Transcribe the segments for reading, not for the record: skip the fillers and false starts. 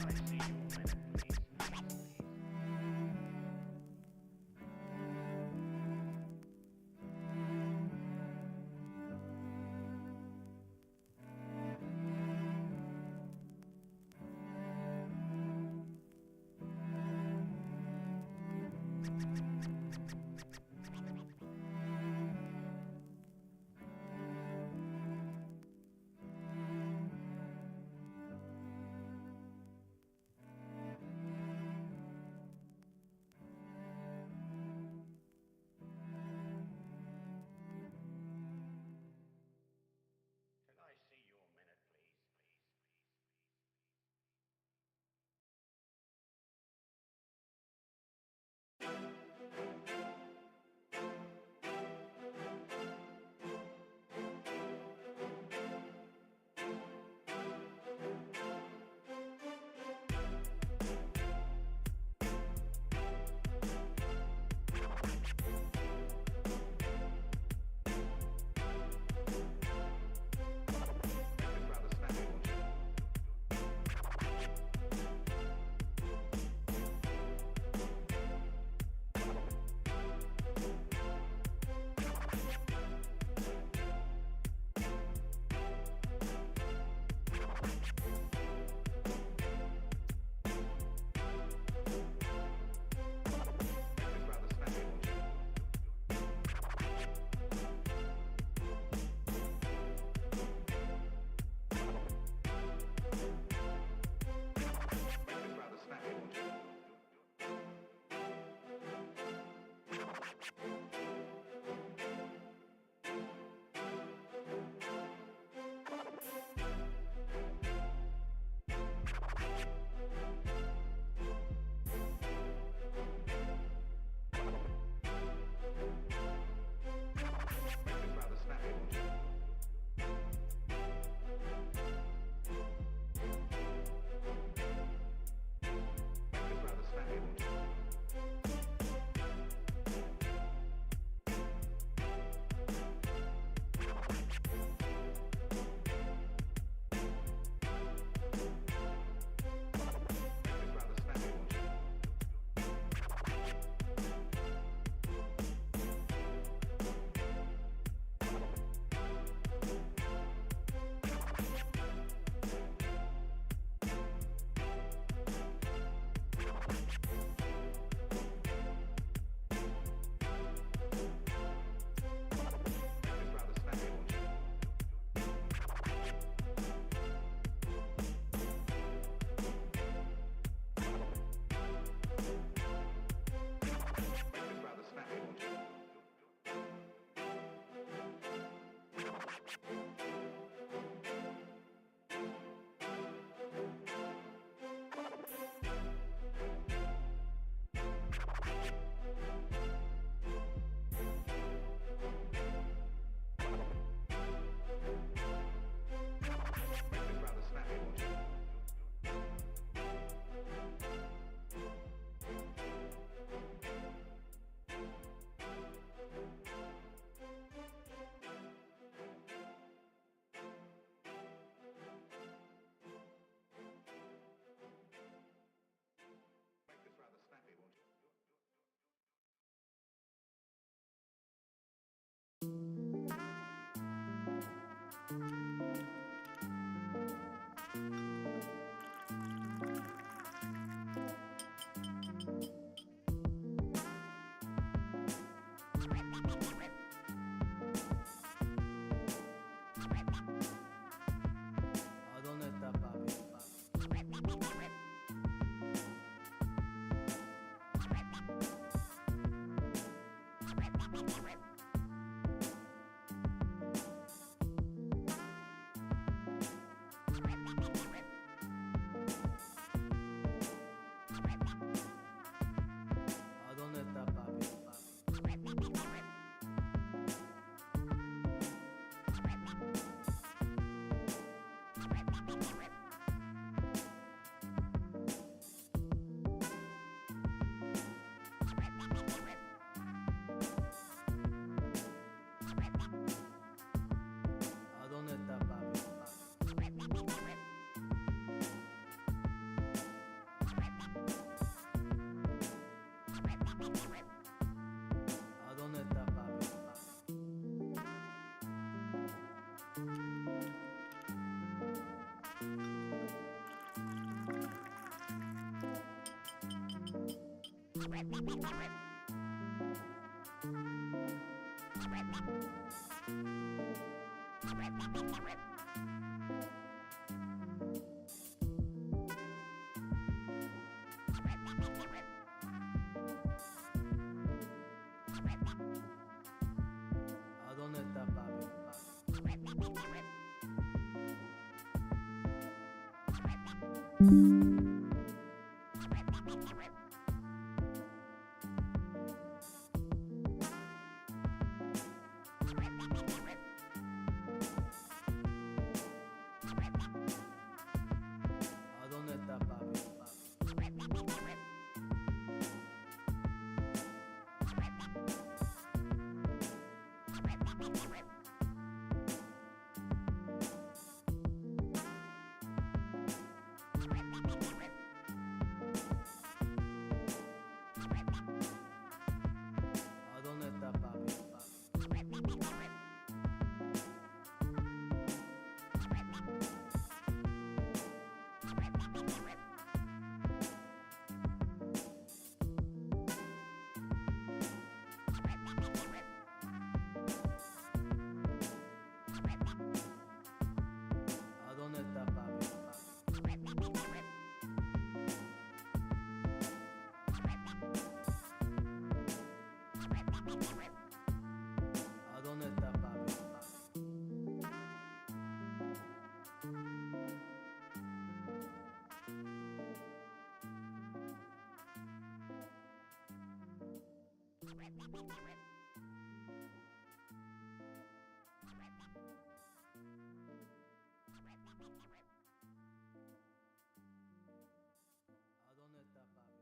Can I see you a minute, please? ¿A dónde está papi? ¿A dónde está papi? ¿A dónde está papi? ¿A dónde está papi? ¿A dónde está papi? ¿A dónde está papi?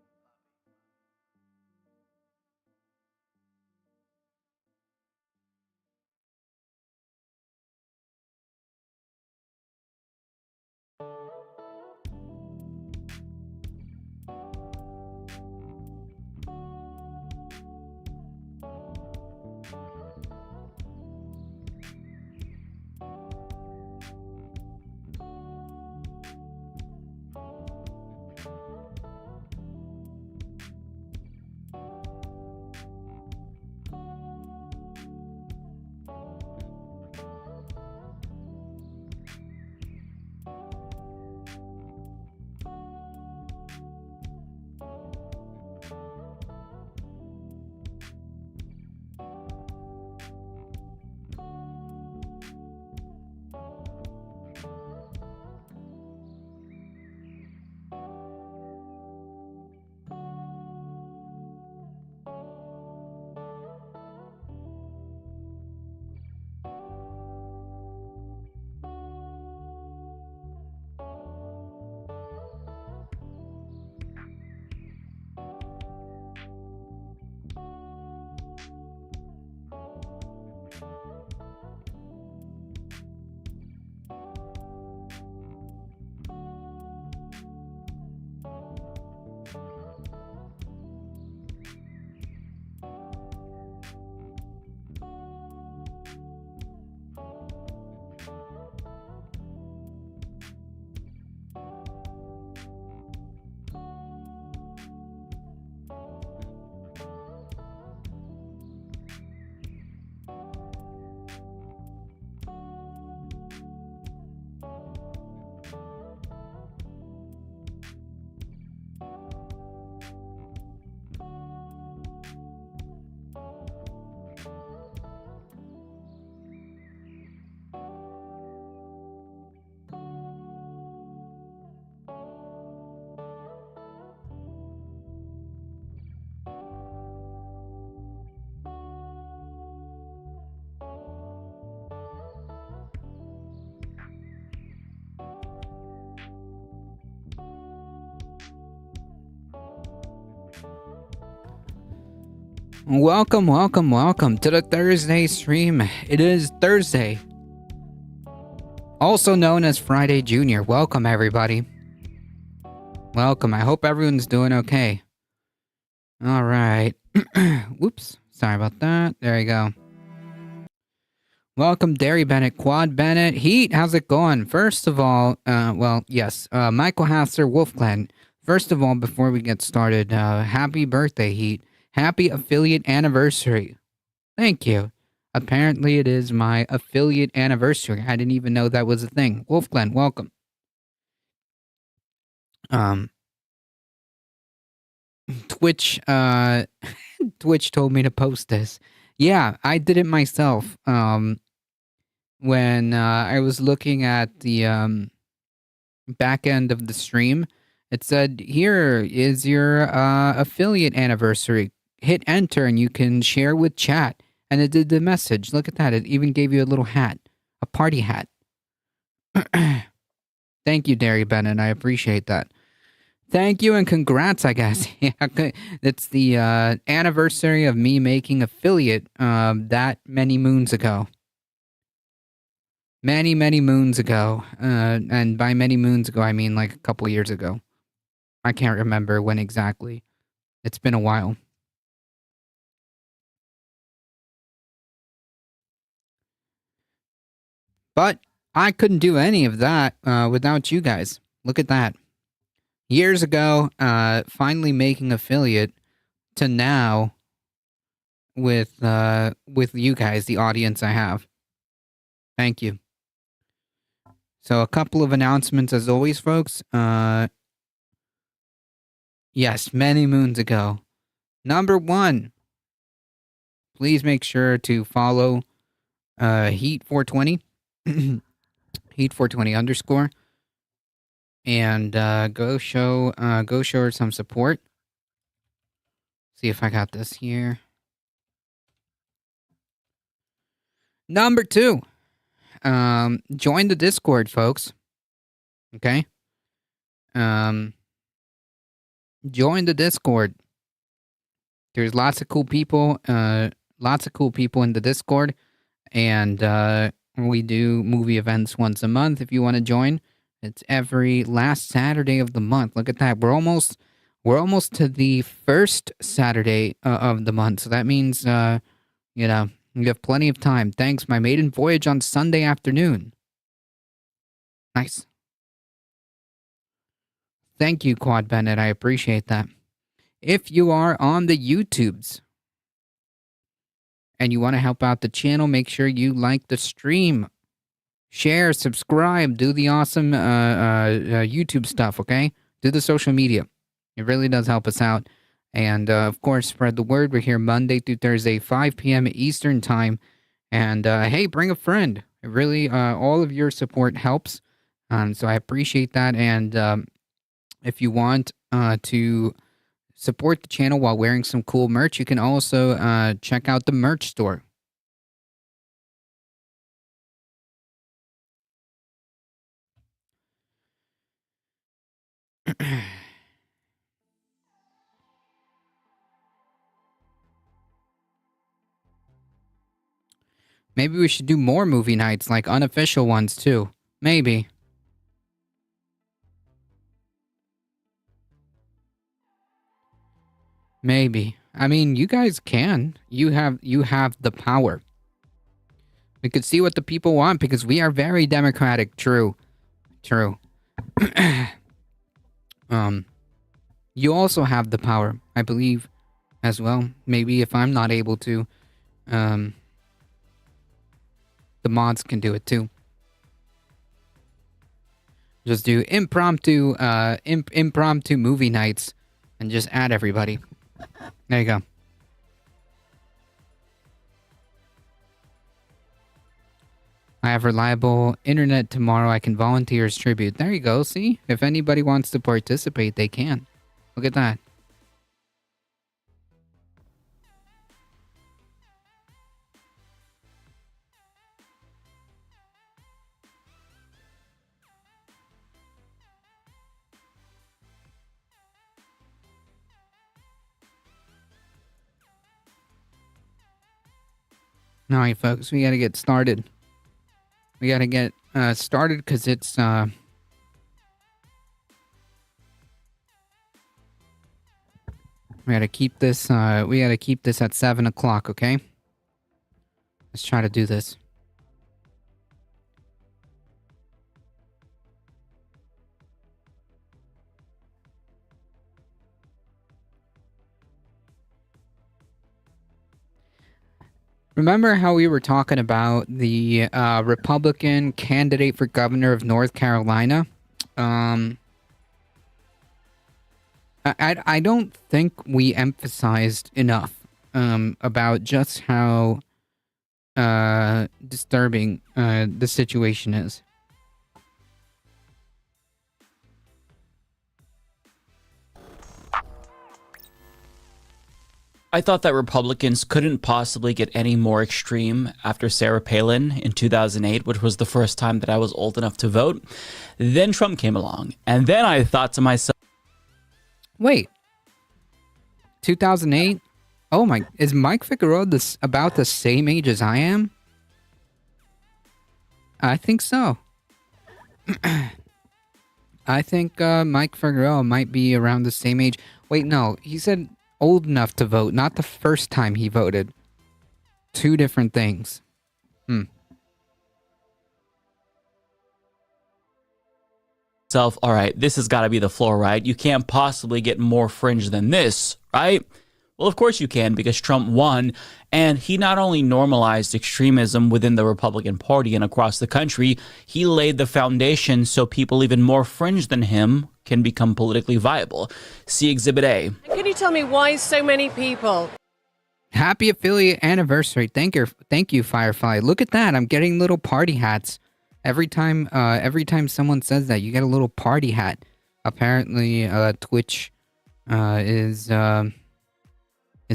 Welcome, welcome, welcome to the Thursday stream. It is Thursday, also known as Friday Junior. Welcome, everybody. Welcome. I hope everyone's doing okay. All right. Whoops. Sorry about that. There you go. Welcome, Derry Bennett, Quad Bennett, Heat. How's it going? First of all, well, yes, Michael Hasser, Wolf Clan. First of all, before we get started, happy birthday, Heat. Happy affiliate anniversary. Thank you. Apparently, it is my affiliate anniversary. I didn't even know that was a thing. Wolfglen, welcome. Twitch, Twitch told me to post this. Yeah, I did it myself. When I was looking at the back end of the stream, it said, "Here is your affiliate anniversary. Hit enter and you can share with chat." And it did the message. Look at that. It even gave you a little hat, a party hat. Thank you, Derry Bennett. I appreciate that. Thank you and congrats, I guess. Yeah, it's the anniversary of me making affiliate that many moons ago. Many, many moons ago. And by many moons ago, I mean like a couple years ago. I can't remember when exactly. It's been a while. But I couldn't do any of that without you guys. Look at that. Years ago, finally making affiliate to now with you guys, the audience I have. Thank you. So a couple of announcements as always, folks. Yes, many moons ago. Number 1, please make sure to follow Heat420, Heat420 underscore, and go show her some support. See if I got this here. Number 2, join the Discord, folks. Okay? Join the Discord. There's lots of cool people in the Discord, and we do movie events once a month if you want to join. It's every last Saturday of the month. Look at that. We're almost to the first Saturday of the month. So that means you have plenty of time. Thanks. My maiden voyage on Sunday afternoon. Nice. Thank you, Quad Bennett. I appreciate that. If you are on the YouTubes and you want to help out the channel, make sure you like the stream, share, subscribe, do the awesome YouTube stuff, okay? Do the social media. It really does help us out. And, of course, spread the word. We're here Monday through Thursday, 5 p.m. Eastern Time. And, hey, bring a friend. It really, all of your support helps. So I appreciate that. And if you want to support the channel while wearing some cool merch, you can also check out the merch store. Maybe we should do more movie nights, like unofficial ones, too. Maybe. Maybe. I mean, you guys can. You have the power. We could see what the people want because we are very democratic. True. You also have the power, I believe, as well. Maybe if I'm not able to, the mods can do it too. Just do impromptu movie nights and just add everybody. There you go. I have reliable internet tomorrow. I can volunteer as tribute. There you go. See? If anybody wants to participate, they can. Look at that. Alright, folks, we gotta get started. We gotta get started because it's we gotta keep this at 7 o'clock, okay? Let's try to do this. Remember how we were talking about the Republican candidate for governor of North Carolina? I don't think we emphasized enough about just how disturbing the situation is. I thought that Republicans couldn't possibly get any more extreme after Sarah Palin in 2008, which was the first time that I was old enough to vote. Then Trump came along, and then I thought to myself, Wait, 2008? Oh my, is Mike Figueroa about the same age as I am? I think so. I think Mike Figueroa might be around the same age. Wait, no, he said old enough to vote, not the first time he voted. Two different things. all right, this has got to be the floor, right? You can't possibly get more fringe than this, right? Well, of course you can, because Trump won, and he not only normalized extremism within the Republican Party and across the country, he laid the foundation so people even more fringe than him can become politically viable. See Exhibit A. Can you tell me why so many people? Happy affiliate anniversary. Thank you, Firefly. Look at that. I'm getting little party hats. Every time someone says that, you get a little party hat. Apparently, Twitch is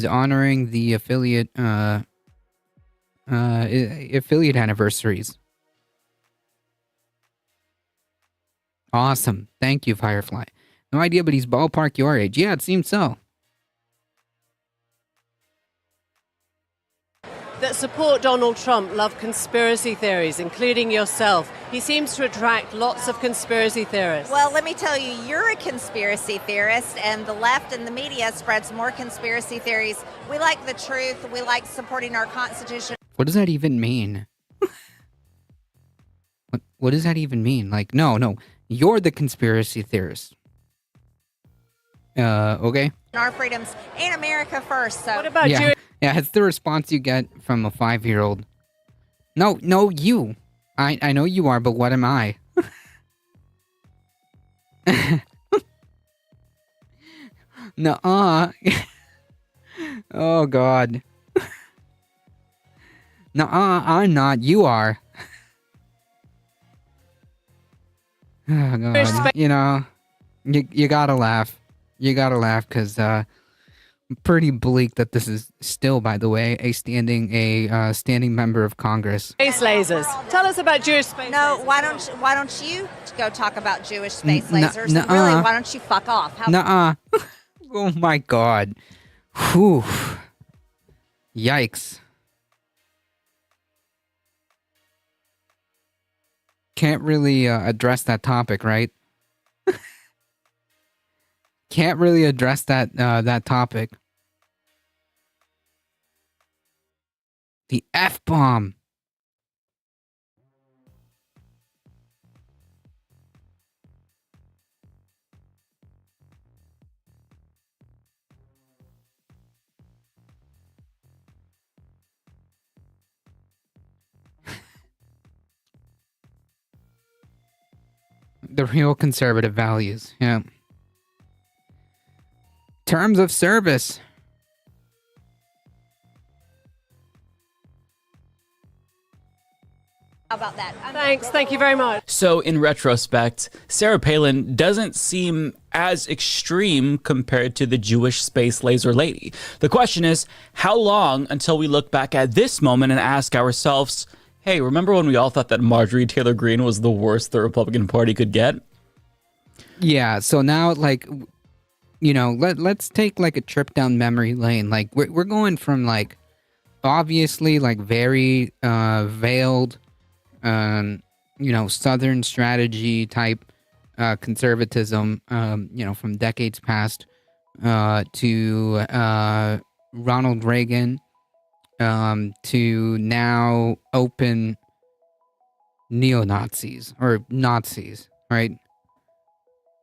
honoring the affiliate anniversaries. Awesome. Thank you, Firefly. No idea, but he's ballpark your age. Yeah, it seems so. That support Donald Trump love conspiracy theories, including yourself. He seems to attract lots of conspiracy theorists. Well, let me tell you, you're a conspiracy theorist, and the left and the media spreads more conspiracy theories. We like the truth. We like supporting our Constitution. What does that even mean? What does that even mean? Like, no, you're the conspiracy theorist. Okay? Our freedoms and America first. So What about Yeah. Jewish? Yeah, it's the response you get from a 5-year-old. No, you. I know you are, but what am I? Nuh-uh. Oh, God. Nuh-uh, I'm not. You are. Oh, God. You know, you gotta laugh. You gotta laugh, because, pretty bleak that this is still, by the way, a standing member of Congress. Space lasers. Tell us about Jewish space no, lasers. why don't you go talk about Jewish space N- n- lasers? And nuh-uh. really, why don't you fuck off? Nuh-uh. Oh my God. Whew. Yikes. Can't really address that topic, right? Can't really address that topic. The F-bomb. The real conservative values, yeah. Terms of service. How about that? Thanks. Thank you very much. So, in retrospect, Sarah Palin doesn't seem as extreme compared to the Jewish space laser lady. The question is, how long until we look back at this moment and ask ourselves, hey, remember when we all thought that Marjorie Taylor Greene was the worst the Republican Party could get? Yeah, so now, like, you know, let's take, like, a trip down memory lane. Like, we're going from, like, obviously, like, very veiled, you know, Southern strategy type conservatism, you know, from decades past, to Ronald Reagan, to now open neo-Nazis, or Nazis, right?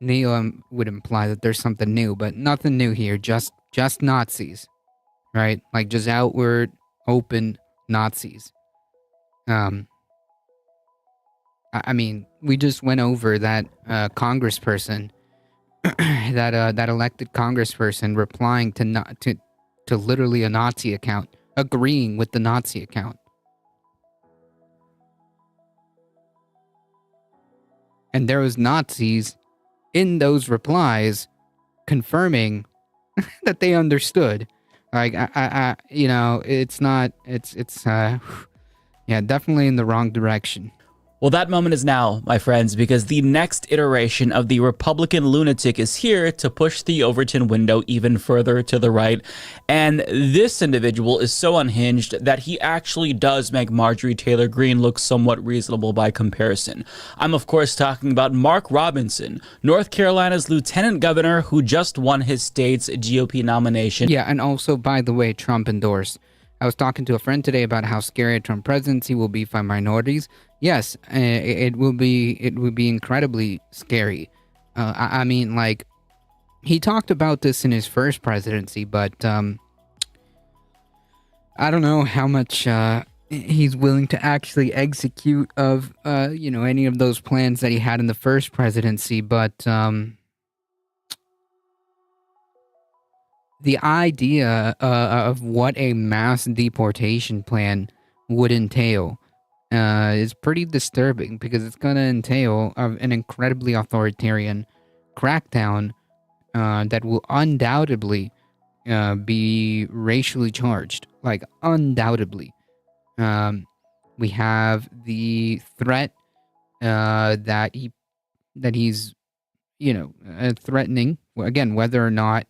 Neo would imply that there's something new, but nothing new here, just Nazis, right? Like, just outward, open Nazis. I mean, we just went over that congressperson, that elected congressperson replying to literally a Nazi account, agreeing with the Nazi account. And there was Nazis in those replies confirming that they understood. Like, you know, it's definitely in the wrong direction. Well, that moment is now, my friends, because the next iteration of the Republican lunatic is here to push the Overton window even further to the right. And this individual is so unhinged that he actually does make Marjorie Taylor Greene look somewhat reasonable by comparison. I'm, of course, talking about Mark Robinson, North Carolina's lieutenant governor who just won his state's GOP nomination. Yeah, and also, by the way, Trump endorsed. I was talking to a friend today about how scary a Trump presidency will be for minorities. Yes, it will be incredibly scary. I mean, like, he talked about this in his first presidency, but I don't know how much he's willing to actually execute of any of those plans that he had in the first presidency. But the idea of what a mass deportation plan would entail is pretty disturbing, because it's going to entail an incredibly authoritarian crackdown that will undoubtedly be racially charged. Like, undoubtedly. We have the threat that he's threatening, again, whether or not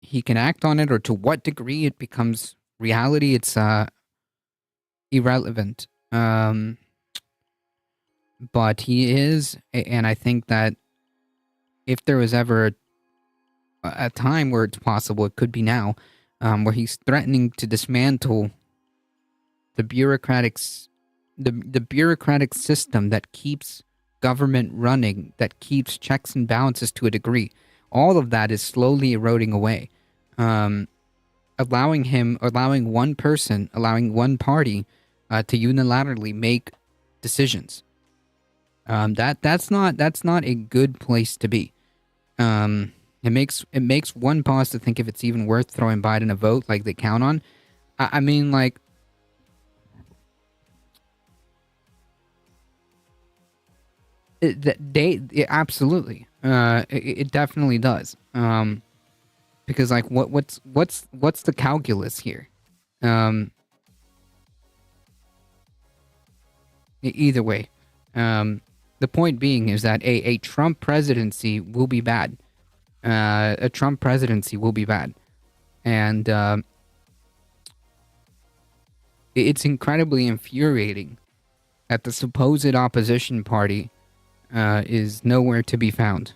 he can act on it, or to what degree it becomes reality, it's irrelevant. But he is, and I think that if there was ever a time where it's possible, it could be now, where he's threatening to dismantle the bureaucratic system that keeps government running, that keeps checks and balances to a degree. All of that is slowly eroding away. Allowing one person, allowing one party to unilaterally make decisions. That's not a good place to be. It makes one pause to think if it's even worth throwing Biden a vote like they count on. I mean, like, absolutely. It definitely does. Because, like, what's the calculus here? Either way, the point being is that a Trump presidency will be bad. A Trump presidency will be bad, and it's incredibly infuriating that the supposed opposition party is nowhere to be found.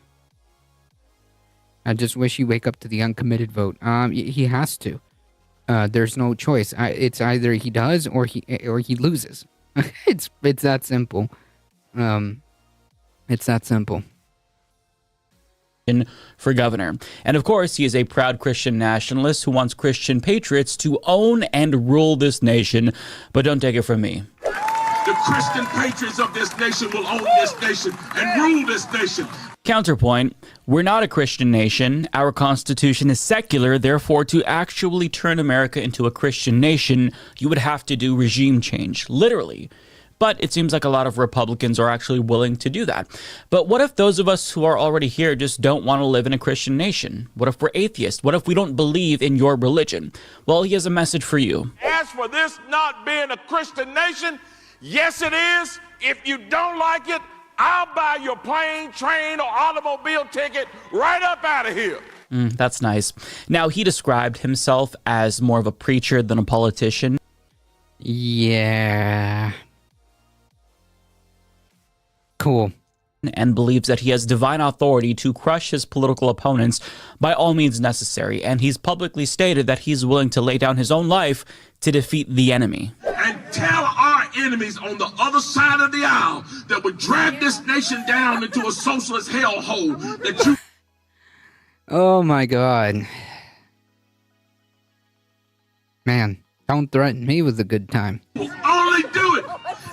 I just wish he wake up to the uncommitted vote. He has to. There's no choice. It's either he does or he loses. It's that simple. It's that simple. For governor. And of course, he is a proud Christian nationalist who wants Christian patriots to own and rule this nation. But don't take it from me. The Christian patriots of this nation will own this nation and rule this nation. Counterpoint, we're not a Christian nation. Our Constitution is secular. Therefore, to actually turn America into a Christian nation, you would have to do regime change, literally. But it seems like a lot of Republicans are actually willing to do that. But what if those of us who are already here just don't want to live in a Christian nation? What if we're atheists? What if we don't believe in your religion? Well, he has a message for you. As for this not being a Christian nation, yes, it is. If you don't like it, I'll buy your plane, train, or automobile ticket right up out of here. That's nice. Now, he described himself as more of a preacher than a politician. Yeah. Cool. And believes that he has divine authority to crush his political opponents by all means necessary. And he's publicly stated that he's willing to lay down his own life to defeat the enemy. And tell our enemies on the other side of the aisle that would drag this nation down into a socialist hellhole that you... Oh my God. Man, don't threaten me with a good time. Only do it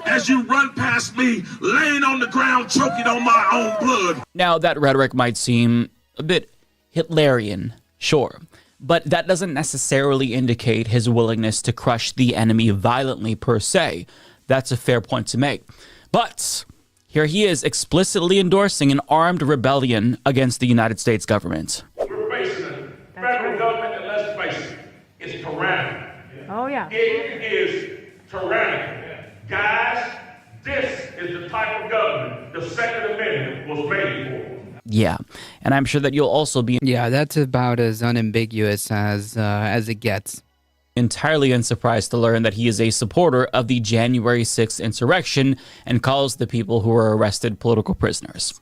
as you run past me, laying on the ground, choking on my own blood. Now, that rhetoric might seem a bit Hitlerian, sure, but that doesn't necessarily indicate his willingness to crush the enemy violently per se. That's a fair point to make. But here he is explicitly endorsing an armed rebellion against the United States government. We're facing a federal government that, let's face it, is tyrannical. Oh, yeah. It is tyrannical. Guys, this is the type of government the Second Amendment was made for. Yeah, and I'm sure that you'll also be Yeah, that's about as unambiguous as it gets. entirely unsurprised to learn that he is a supporter of the January 6th insurrection and calls the people who were arrested political prisoners.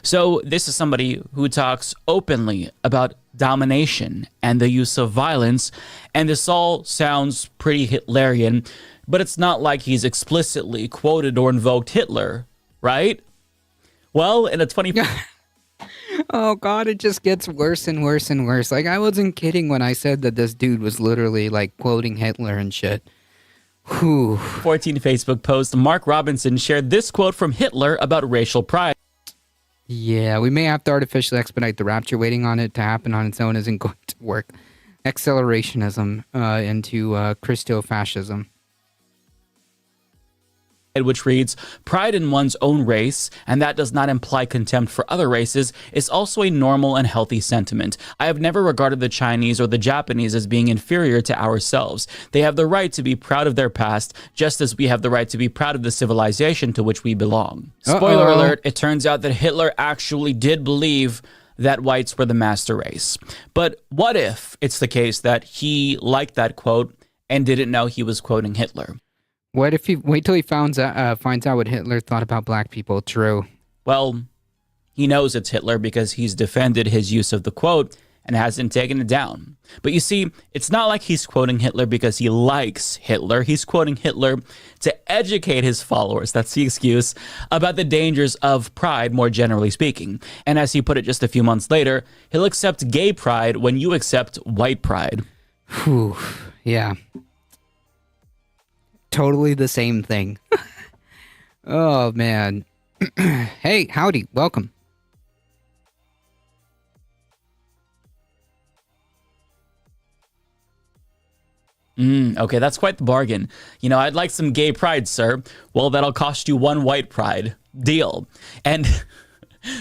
So this is somebody who talks openly about domination and the use of violence, and this all sounds pretty Hitlerian, but it's not like he's explicitly quoted or invoked Hitler, right? Well, in a 20... Oh god, it just gets worse and worse and worse. Like, I wasn't kidding when I said that this dude was literally, like, quoting Hitler and shit. Whew. 14 Facebook post, Mark Robinson shared this quote from Hitler about racial pride. Yeah, we may have to artificially expedite the rapture. Waiting on it to happen on its own isn't going to work. Accelerationism into Christo-fascism. Which reads, pride in one's own race, and that does not imply contempt for other races, is also a normal and healthy sentiment. I have never regarded the Chinese or the Japanese as being inferior to ourselves. They have the right to be proud of their past, just as we have the right to be proud of the civilization to which we belong. Spoiler alert, it turns out that Hitler actually did believe that whites were the master race. But what if it's the case that he liked that quote and didn't know he was quoting Hitler? What if he wait till he finds out what Hitler thought about black people? True. Well, he knows it's Hitler because he's defended his use of the quote and hasn't taken it down. But you see, it's not like he's quoting Hitler because he likes Hitler. He's quoting Hitler to educate his followers, that's the excuse, about the dangers of pride more generally speaking. And as he put it just a few months later, he'll accept gay pride when you accept white pride. Whew. Yeah. Totally the same thing. Oh, man. Hey, howdy. Welcome. Okay, that's quite the bargain. You know, I'd like some gay pride, sir. Well, that'll cost you one white pride. Deal. And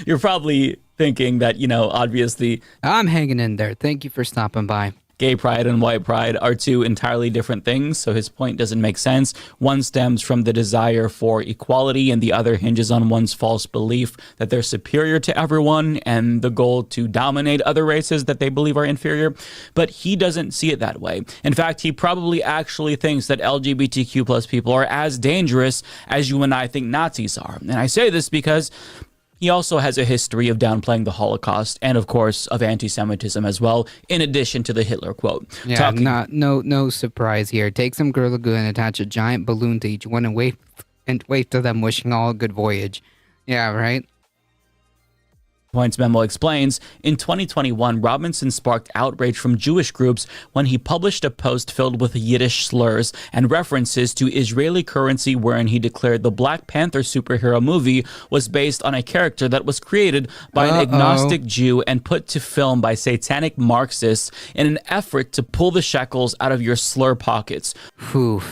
you're probably thinking that, you know, obviously... I'm hanging in there. Thank you for stopping by. Gay pride and white pride are two entirely different things, so his point doesn't make sense. One stems from the desire for equality, and the other hinges on one's false belief that they're superior to everyone and the goal to dominate other races that they believe are inferior. But he doesn't see it that way. In fact, he probably actually thinks that LGBTQ plus people are as dangerous as you and I think Nazis are. And I say this because he also has a history of downplaying the Holocaust and, of course, of anti-Semitism as well, in addition to the Hitler quote. Yeah, no surprise here. Take some Gorilla Glue and attach a giant balloon to each one and wave to them, wishing all a good voyage. Yeah, right? Points memo explains, in 2021, Robinson sparked outrage from Jewish groups when he published a post filled with Yiddish slurs and references to Israeli currency, wherein he declared the Black Panther superhero movie was based on a character that was created by an agnostic Jew and put to film by satanic Marxists in an effort to pull the shekels out of your slur pockets. Whew.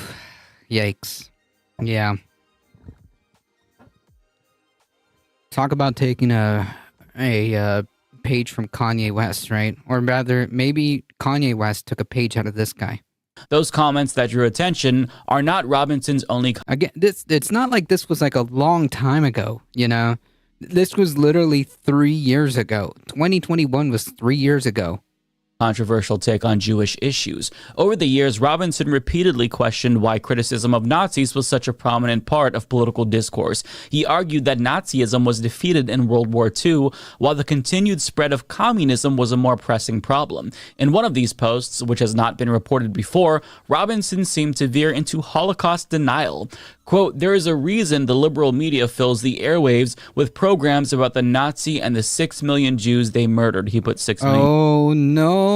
Yikes. Yeah. Talk about taking a page from Kanye West, right? Or rather, maybe Kanye West took a page out of this guy. Those comments that drew attention are not Robinson's only... Again, it's not like this was like a long time ago, you know? This was literally 3 years ago. 2021 was 3 years ago. Controversial take on Jewish issues. Over the years, Robinson repeatedly questioned why criticism of Nazis was such a prominent part of political discourse. He argued that Nazism was defeated in World War II, while the continued spread of communism was a more pressing problem. In one of these posts, which has not been reported before, Robinson seemed to veer into Holocaust denial. Quote, there is a reason the liberal media fills the airwaves with programs about the Nazi and the 6 million Jews they murdered. He put 6 million. Oh, no.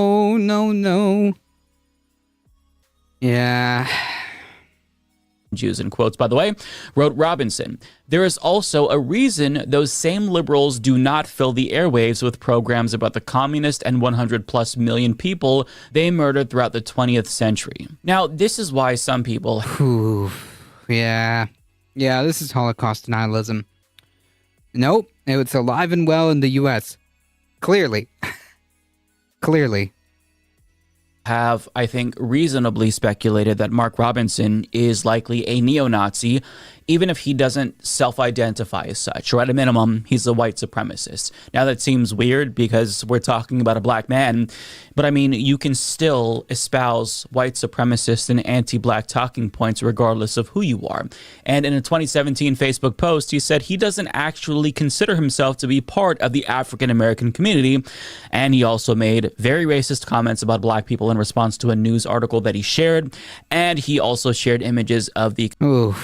Yeah. Jews in quotes, by the way, wrote Robinson. There is also a reason those same liberals do not fill the airwaves with programs about the communist and 100 plus million people they murdered throughout the 20th century. Now, this is why some people... Whew. Yeah. Yeah, this is Holocaust denialism. Nope, it's alive and well in the U.S. Clearly. Clearly. Have, I think, reasonably speculated that Mark Robinson is likely a neo-Nazi, even if he doesn't self-identify as such, or at a minimum, he's a white supremacist. Now, that seems weird because we're talking about a black man, but I mean, you can still espouse white supremacist and anti-black talking points regardless of who you are. And in a 2017 Facebook post, he said he doesn't actually consider himself to be part of the African-American community, and he also made very racist comments about black people in response to a news article that he shared, and he also shared images of the... Ooh.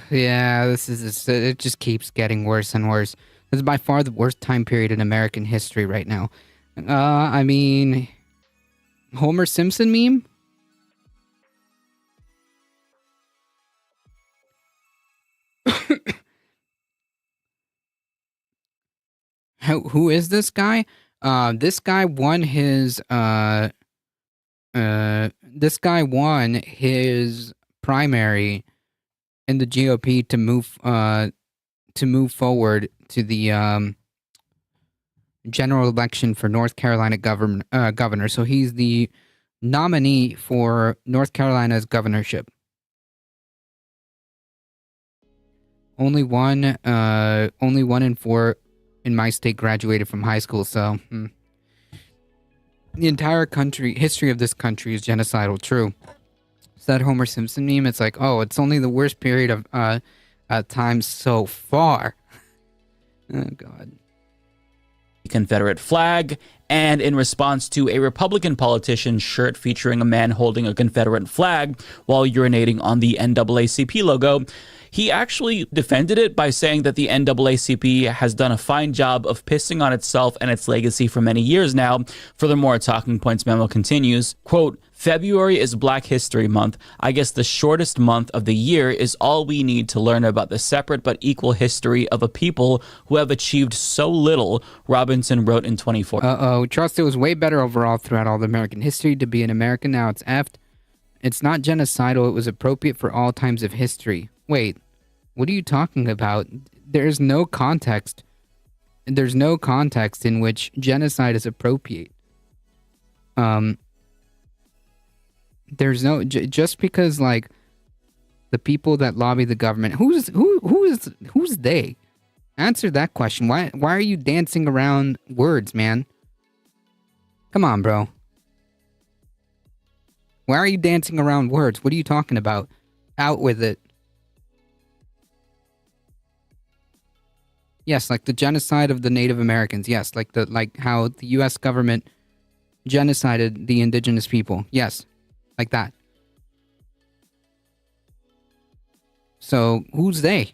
Yeah, it just keeps getting worse and worse. This is by far the worst time period in American history right now. I mean, Homer Simpson meme? Who is this guy? This guy won his primary in the GOP to move forward to the general election for North Carolina governor. So he's the nominee for North Carolina's governorship. Only one in four in my state graduated from high school. So the entire history of this country is genocidal. True. It's that Homer Simpson meme. It's like, oh, it's only the worst period of time so far. Oh, God. Confederate flag, and in response to a Republican politician's shirt featuring a man holding a Confederate flag while urinating on the NAACP logo, he actually defended it by saying that the NAACP has done a fine job of pissing on itself and its legacy for many years now. Furthermore, Talking Points memo continues, quote, February is Black History Month. I guess the shortest month of the year is all we need to learn about the separate but equal history of a people who have achieved so little, Robinson wrote in 2014. Uh-oh, trust it was way better overall throughout all the American history. To be an American now, it's effed. It's not genocidal. It was appropriate for all times of history. Wait, what are you talking about? There's no context. There's no context in which genocide is appropriate. There's no just because like the people that lobby the government. Who's they? Answer that question. Why are you dancing around words, man? Come on, bro. Why are you dancing around words? What are you talking about? Out with it. Yes, like the genocide of the Native Americans. Yes, like how the U.S. government genocided the indigenous people. Yes, like that. So, who's they?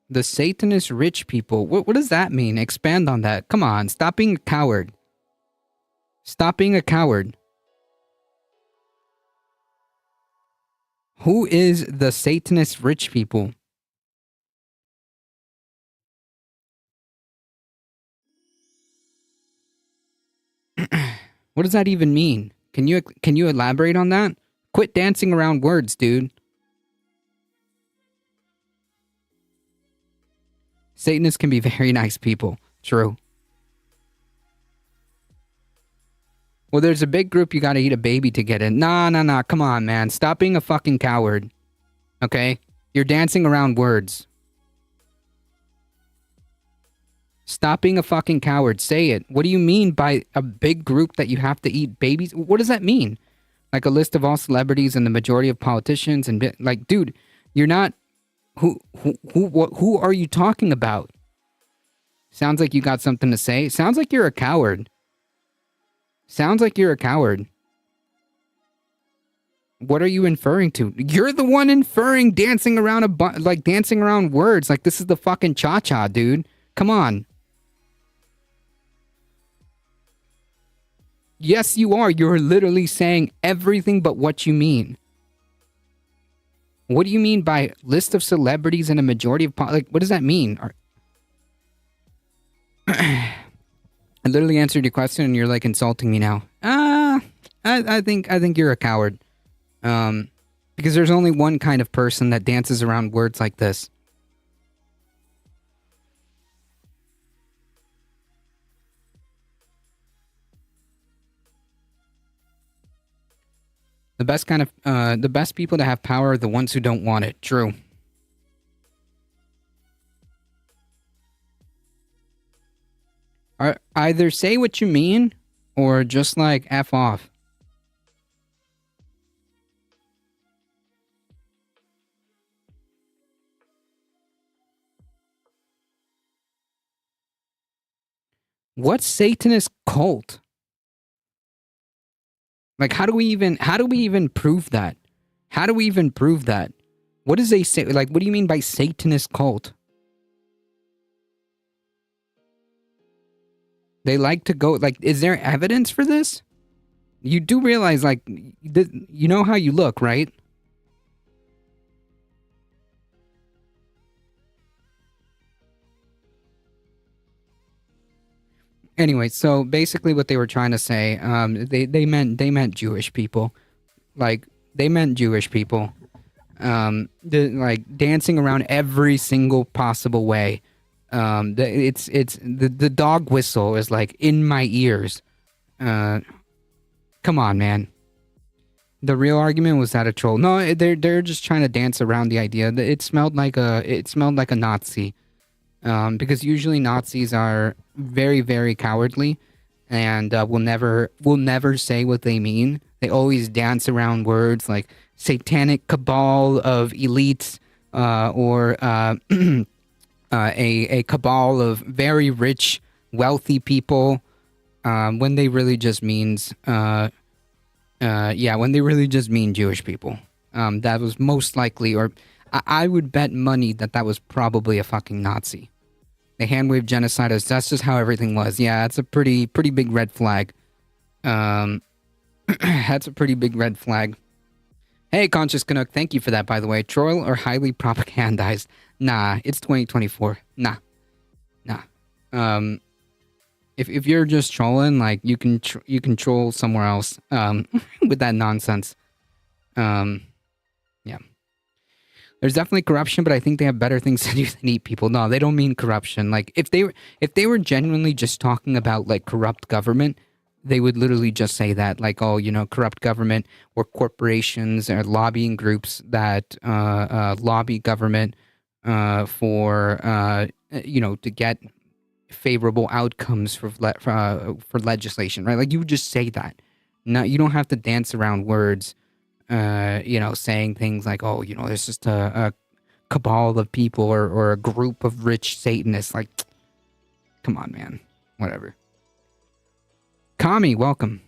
The Satanist rich people. What does that mean? Expand on that. Come on, stop being a coward. Stop being a coward. Who is the Satanist rich people? What does that even mean? Can you elaborate on that? Quit dancing around words, dude. Satanists can be very nice people. True. Well, there's a big group you gotta eat a baby to get in. Nah. Come on, man. Stop being a fucking coward. Okay? You're dancing around words. Stop being a fucking coward. Say it. What do you mean by a big group that you have to eat babies? What does that mean? Like a list of all celebrities and the majority of politicians and like, dude, you're not. Who are you talking about? Sounds like you got something to say. Sounds like you're a coward. Sounds like you're a coward. What are you inferring to? You're the one inferring, dancing around dancing around words. Like this is the fucking cha-cha, dude. Come on. Yes, you are. You're literally saying everything but what you mean. What do you mean by list of celebrities and a majority of like? What does that mean? I literally answered your question, and you're like insulting me now. I think you're a coward. Because there's only one kind of person that dances around words like this. The best people to have power are the ones who don't want it. True. Either say what you mean, or just like F off. What Satanist cult? Like, how do we even prove that? How do we even prove that? What does they say? Like, what do you mean by Satanist cult? They like to go, like, is there evidence for this? You do realize, like, you know how you look, right? Anyway, so basically what they were trying to say, they meant Jewish people. Like, they meant Jewish people. Like, dancing around every single possible way. The dog whistle is like in my ears. Come on, man. The real argument was that a troll. No, they're just trying to dance around the idea that it smelled like a Nazi. Because usually Nazis are very, very cowardly, and will never say what they mean. They always dance around words like satanic cabal of elites, or a cabal of very rich, wealthy people, when they really just means when they really just mean Jewish people. That was most likely, or I would bet money that was probably a fucking Nazi. They hand-waved genocide as that's just how everything was. Yeah, it's a pretty big red flag. That's a pretty big red flag. Hey, Conscious Canuck, thank you for that, by the way. Troll or highly propagandized? Nah, it's 2024. Nah. If you're just trolling, like, you can troll somewhere else, with that nonsense. Yeah. There's definitely corruption, but I think they have better things to do than eat people. No, they don't mean corruption. Like, if they were genuinely just talking about, like, corrupt government, they would literally just say that, like, oh, corrupt government, or corporations or lobbying groups that lobby government for to get favorable outcomes for legislation, right? Like, you would just say that. No, you don't have to dance around words. Saying things like, oh, there's just a cabal of people or a group of rich Satanists. Like, come on, man. Whatever. Kami, welcome.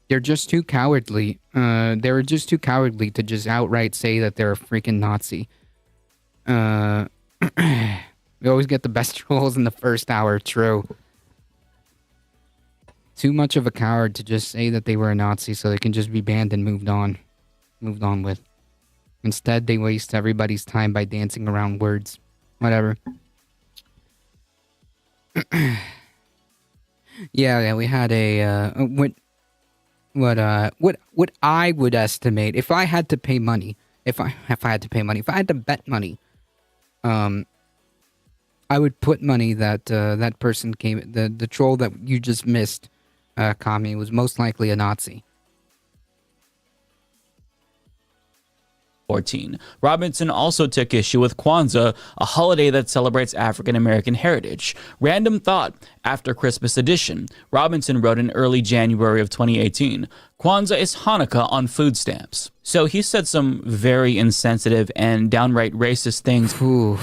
They're just too cowardly. They were just too cowardly to just outright say that they're a freaking Nazi. We always get the best trolls in the first hour, true. Too much of a coward to just say that they were a Nazi so they can just be banned and moved on with. Instead, they waste everybody's time by dancing around words. Whatever. Yeah, we had what I would estimate if I had to pay money, if I had to bet money, I would put money that that person the troll that you just missed, Kami, was most likely a Nazi. 14. Robinson also took issue with Kwanzaa, a holiday that celebrates African American heritage. Random thought, after Christmas edition, Robinson wrote in early January of 2018, Kwanzaa is Hanukkah on food stamps. So he said some very insensitive and downright racist things. Ooh,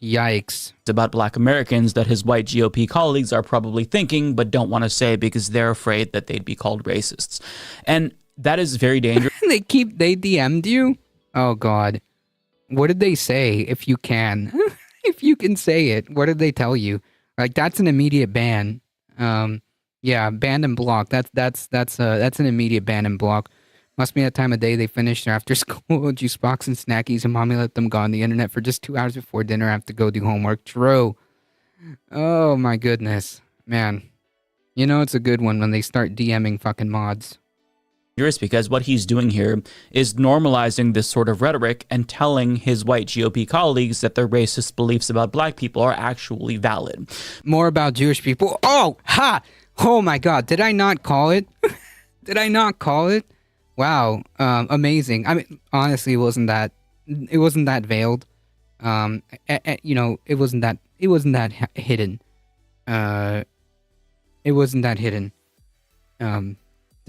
Yikes. about Black Americans that his white GOP colleagues are probably thinking but don't want to say because they're afraid that they'd be called racists. And that is very dangerous. They DM'd you? Oh, God. What did they say, if you can? If you can say it, what did they tell you? Like, that's an immediate ban. Yeah, ban and block. That's an immediate ban and block. Must be that time of day they finish their after school juice box and snackies, and mommy let them go on the internet for just 2 hours before dinner. I have to go do homework. True. Oh my goodness, man. You know it's a good one when they start DMing fucking mods. Because what he's doing here is normalizing this sort of rhetoric and telling his white GOP colleagues that their racist beliefs about black people are actually valid. More about Jewish people. Oh, ha! Oh my God, did I not call it? Did I not call it? Wow, amazing. I mean, honestly, it wasn't that veiled. You know, it wasn't that hidden. It wasn't that hidden. To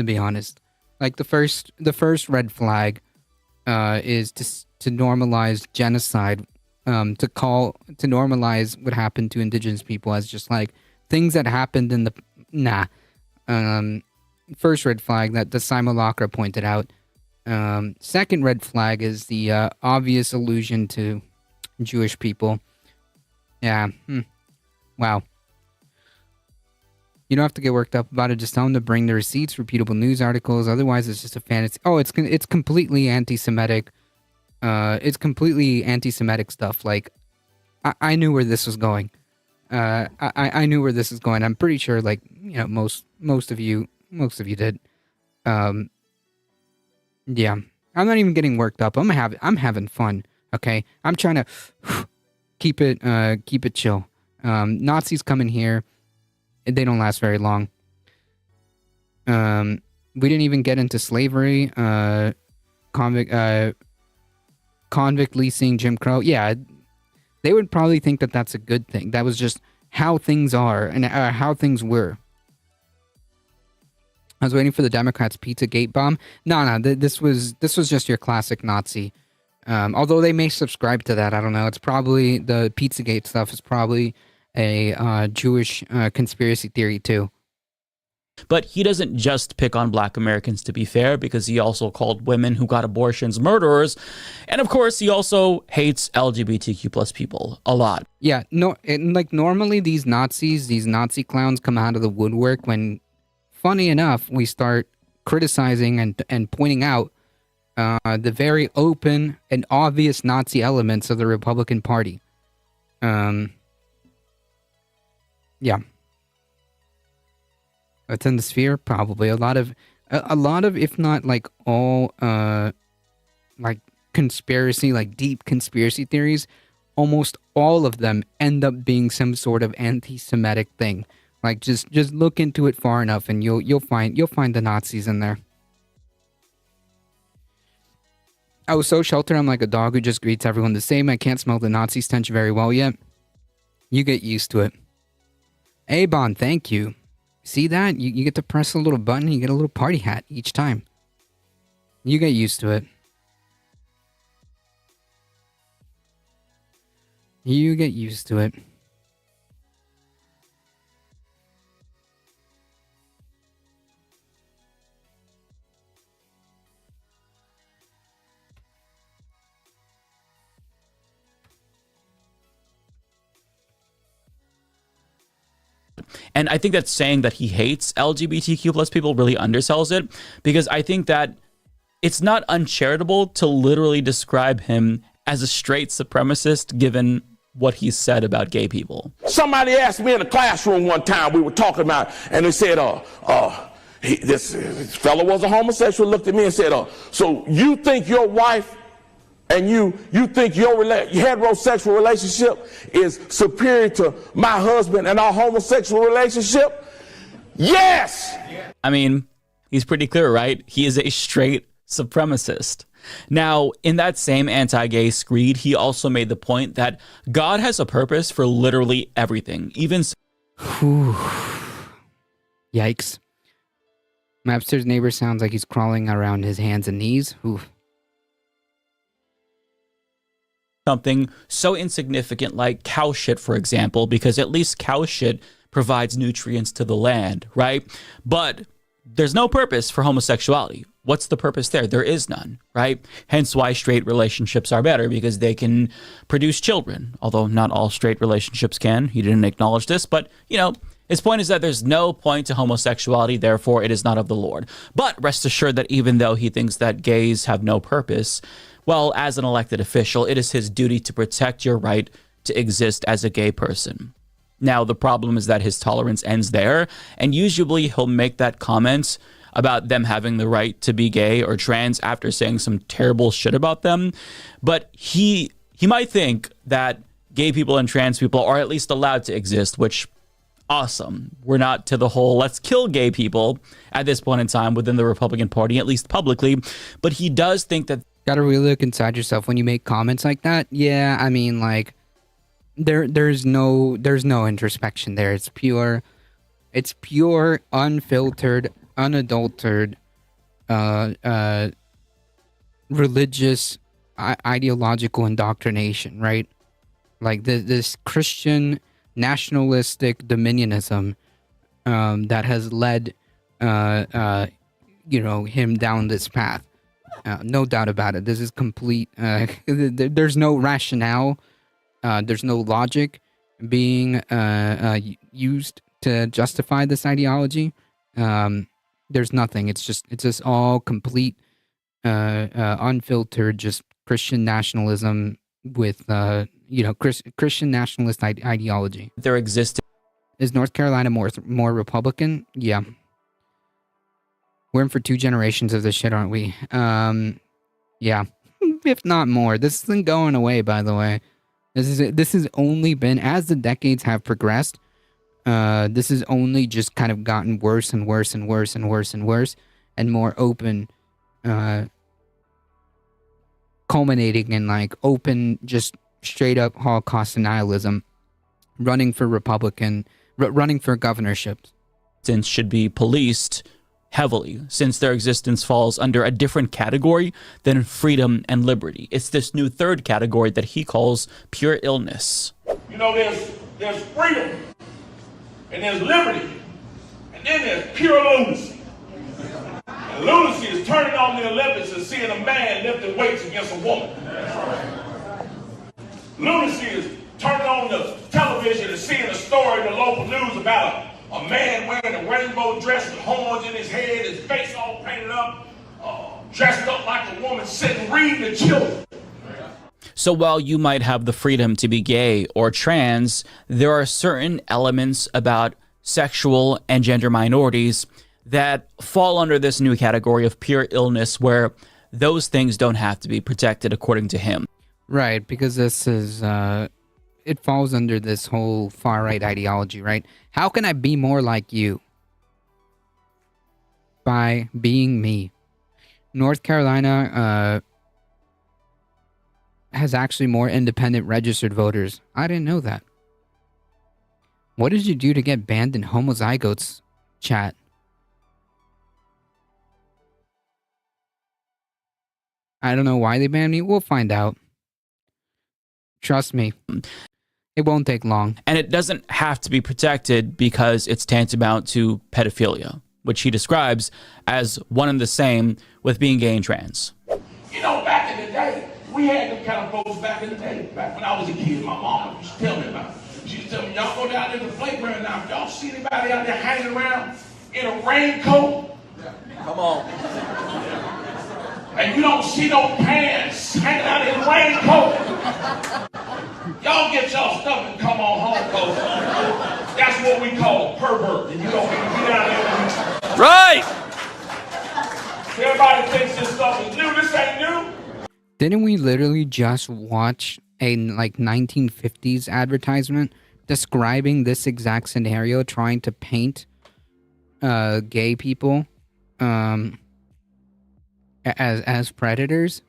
be honest, like the first red flag, is to normalize genocide, to normalize what happened to indigenous people as just like things that happened in the first red flag that the simulacra pointed out. Second red flag is the obvious allusion to Jewish people. Yeah. Wow. You don't have to get worked up about it. Just tell them to bring the receipts, reputable news articles. Otherwise, it's just a fantasy. Oh, it's completely anti-Semitic. It's completely anti-Semitic stuff. Like, I knew where this was going. I knew where this is going. I'm pretty sure, like, you know, most of you did. Yeah. I'm not even getting worked up. I'm having fun. Okay. I'm trying to keep it chill. Nazis come in here. They don't last very long. We didn't even get into slavery, convict leasing, Jim Crow. Yeah, they would probably think that that's a good thing. That was just how things are and how things were. I was waiting for the Democrats' Pizzagate bomb. No, this was just your classic Nazi. Although they may subscribe to that, I don't know. It's probably the Pizzagate stuff is probably a Jewish conspiracy theory too. But he doesn't just pick on black Americans, to be fair, because he also called women who got abortions murderers. And of course, he also hates LGBTQ plus people a lot. Yeah, no, like normally these Nazi clowns come out of the woodwork when, funny enough, we start criticizing and pointing out the very open and obvious Nazi elements of the Republican Party. Yeah. Within the sphere, probably a lot of, if not like all, like conspiracy, like deep conspiracy theories, almost all of them end up being some sort of anti-Semitic thing. Like just look into it far enough, and you'll find the Nazis in there. I was so sheltered. I'm like a dog who just greets everyone the same. I can't smell the Nazi stench very well yet. You get used to it. Abon, thank you. See that? You get to press a little button, you get a little party hat each time. You get used to it. You get used to it. And I think that saying that he hates LGBTQ plus people really undersells it, because I think that it's not uncharitable to literally describe him as a straight supremacist given what he said about gay people. Somebody asked me in the classroom one time, we were talking about, and they said, this fellow was a homosexual, looked at me and said, so you think your wife and you think your heterosexual relationship is superior to my husband and our homosexual relationship? Yes! I mean, he's pretty clear, right? He is a straight supremacist. Now, in that same anti-gay screed, he also made the point that God has a purpose for literally everything, even... Yikes. My upstairs neighbor sounds like he's crawling around his hands and knees. Oof. something so insignificant like cow shit, for example, because at least cow shit provides nutrients to the land, right? But there's no purpose for homosexuality. What's the purpose there? There is none, right? Hence why straight relationships are better, because they can produce children, although not all straight relationships can. He didn't acknowledge this, but, you know, his point is that there's no point to homosexuality, therefore it is not of the Lord. But rest assured that even though he thinks that gays have no purpose, well, as an elected official, it is his duty to protect your right to exist as a gay person. Now, the problem is that his tolerance ends there, and usually he'll make that comment about them having the right to be gay or trans after saying some terrible shit about them. But he might think that gay people and trans people are at least allowed to exist, which, awesome. We're not to the whole let's kill gay people at this point in time within the Republican Party, at least publicly. But he does think that... Gotta really look inside yourself when you make comments like that. Yeah, I mean, like, there's no introspection there. It's pure, unfiltered, unadulterated, religious, ideological indoctrination, right? Like this Christian nationalistic dominionism that has led, him down this path. No doubt about it. This is complete. There's no rationale. There's no logic being used to justify this ideology. There's nothing. It's just all complete, unfiltered, just Christian nationalism with Christian nationalist ideology. There exists. Is North Carolina more Republican? Yeah. We're in for 2 generations of this shit, aren't we? Yeah. If not more. This isn't going away, by the way. This has only been, as the decades have progressed, this has only just kind of gotten worse and worse and worse and worse and worse and more open, culminating in like open, just straight up Holocaust denialism, running for governorships. Since should be policed heavily, since their existence falls under a different category than freedom and liberty. It's this new third category that he calls pure illness. You know, there's freedom, and there's liberty, and then there's pure lunacy. And lunacy is turning on the Olympics and seeing a man lifting weights against a woman. Lunacy is turning on the television and seeing a story in the local news about a man wearing a rainbow dress with horns in his head, his face all painted up, dressed up like a woman, sitting reading to children. So while you might have the freedom to be gay or trans, there are certain elements about sexual and gender minorities that fall under this new category of pure illness, where those things don't have to be protected according to him. Right, because this is, it falls under this whole far-right ideology, right? How can I be more like you? By being me. North Carolina has actually more independent registered voters. I didn't know that. What did you do to get banned in homozygotes, chat? I don't know why they banned me. We'll find out. Trust me. It won't take long. And it doesn't have to be protected because it's tantamount to pedophilia, which he describes as one and the same with being gay and trans. You know, back in the day, we had them kind of folks back in the day. Back when I was a kid, my mom used to tell me about it. She used to tell me, y'all go down to the playground now. If y'all see anybody out there hanging around in a raincoat, Come on. and you don't see no pants hanging out in a raincoat, y'all get y'all stuff and come on home, cause that's what we call a pervert. And you don't get out there. Right! Everybody thinks this stuff is new. This ain't new. Didn't we literally just watch a 1950s advertisement describing this exact scenario, trying to paint gay people as predators?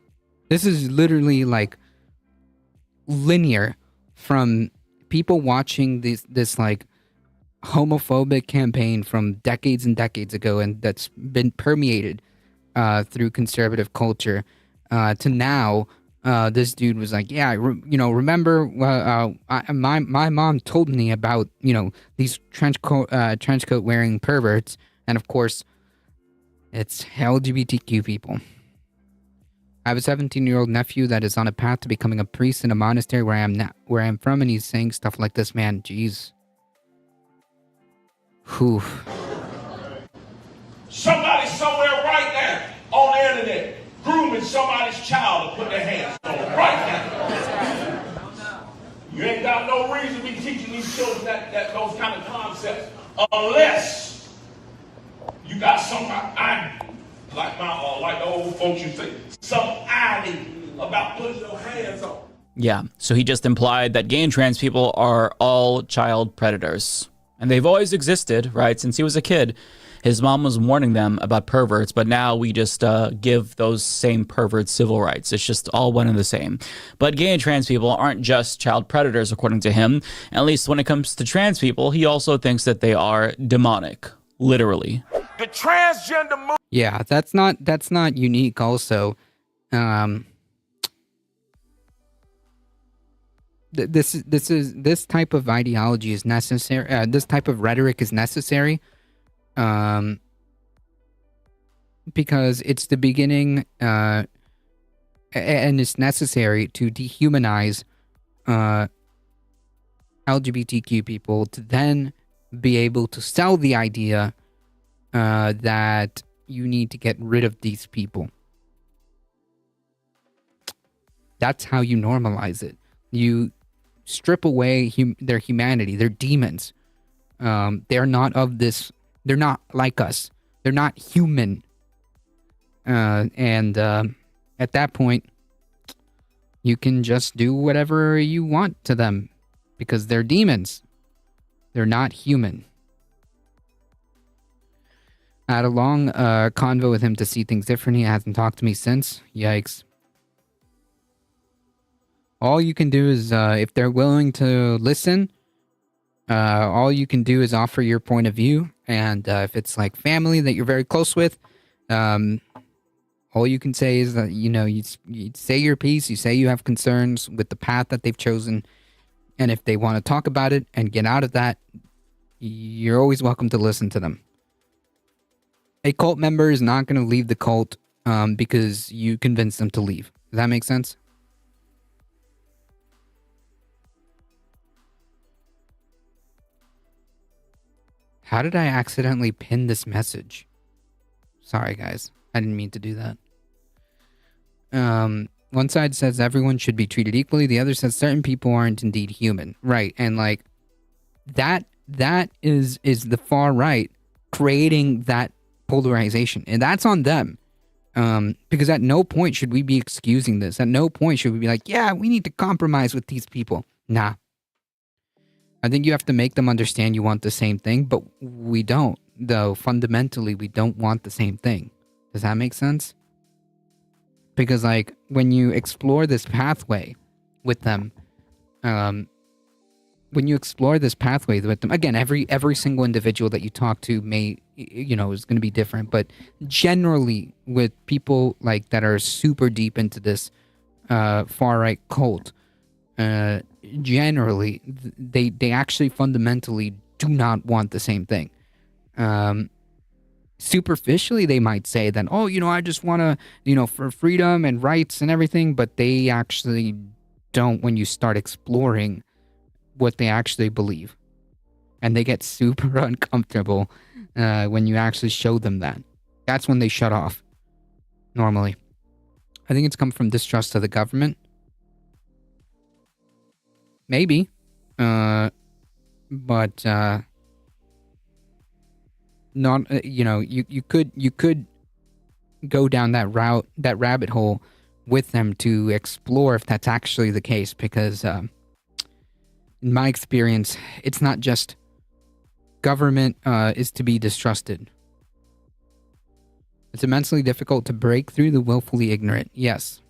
This is literally like linear from people watching this like homophobic campaign from decades and decades ago, and that's been permeated through conservative culture to now this dude was like, yeah, remember, my mom told me about, these trench coat wearing perverts. And of course, it's LGBTQ people. I have a 17-year-old nephew that is on a path to becoming a priest in a monastery where I'm from, and he's saying stuff like this, man. Jeez. Whew. Somebody somewhere right now on the internet grooming somebody's child to put their hands on them right now. You ain't got no reason to be teaching these children that those kind of concepts unless you got some like the old folks used to say, some idea about putting your hands on. Yeah, so he just implied that gay and trans people are all child predators. And they've always existed, right? Since he was a kid. His mom was warning them about perverts, but now we just give those same perverts civil rights. It's just all one and the same. But gay and trans people aren't just child predators, according to him. At least when it comes to trans people, he also thinks that they are demonic, literally. The transgender movement. Yeah, that's not unique also. This type of ideology is necessary. This type of rhetoric is necessary. Because it's the beginning, and it's necessary to dehumanize LGBTQ people to then be able to sell the idea that you need to get rid of these people. That's how you normalize it. You strip away their humanity. They're demons. They're not of this. They're not like us. They're not human. And at that point, you can just do whatever you want to them because they're demons. They're not human. I had a long convo with him to see things differently. He hasn't talked to me since. Yikes. All you can do is, if they're willing to listen, all you can do is offer your point of view. And if it's like family that you're very close with, all you can say is that, you say your piece, you say you have concerns with the path that they've chosen. And if they want to talk about it and get out of that, you're always welcome to listen to them. A cult member is not going to leave the cult because you convince them to leave. Does that make sense? How did I accidentally pin this message? Sorry, guys. I didn't mean to do that. One side says everyone should be treated equally. The other says certain people aren't indeed human. Right. And like that is the far right creating that polarization. And that's on them. Because at no point should we be excusing this. At no point should we be like, yeah, we need to compromise with these people. Nah. I think you have to make them understand you want the same thing, but we don't, though. Fundamentally, we don't want the same thing. Does that make sense? Because, like, when you explore this pathway with them, again, every single individual that you talk to may, is going to be different, but generally with people like that are super deep into this far-right cult, generally they actually fundamentally do not want the same thing. Superficially they might say that, I just want to, for freedom and rights and everything, but they actually don't when you start exploring what they actually believe. And they get super uncomfortable when you actually show them that. That's when they shut off, normally. I think it's come from distrust of the government. Maybe. But, not, you could go down that route, that rabbit hole with them to explore if that's actually the case, because, in my experience, it's not just government is to be distrusted. It's immensely difficult to break through the willfully ignorant. Yes.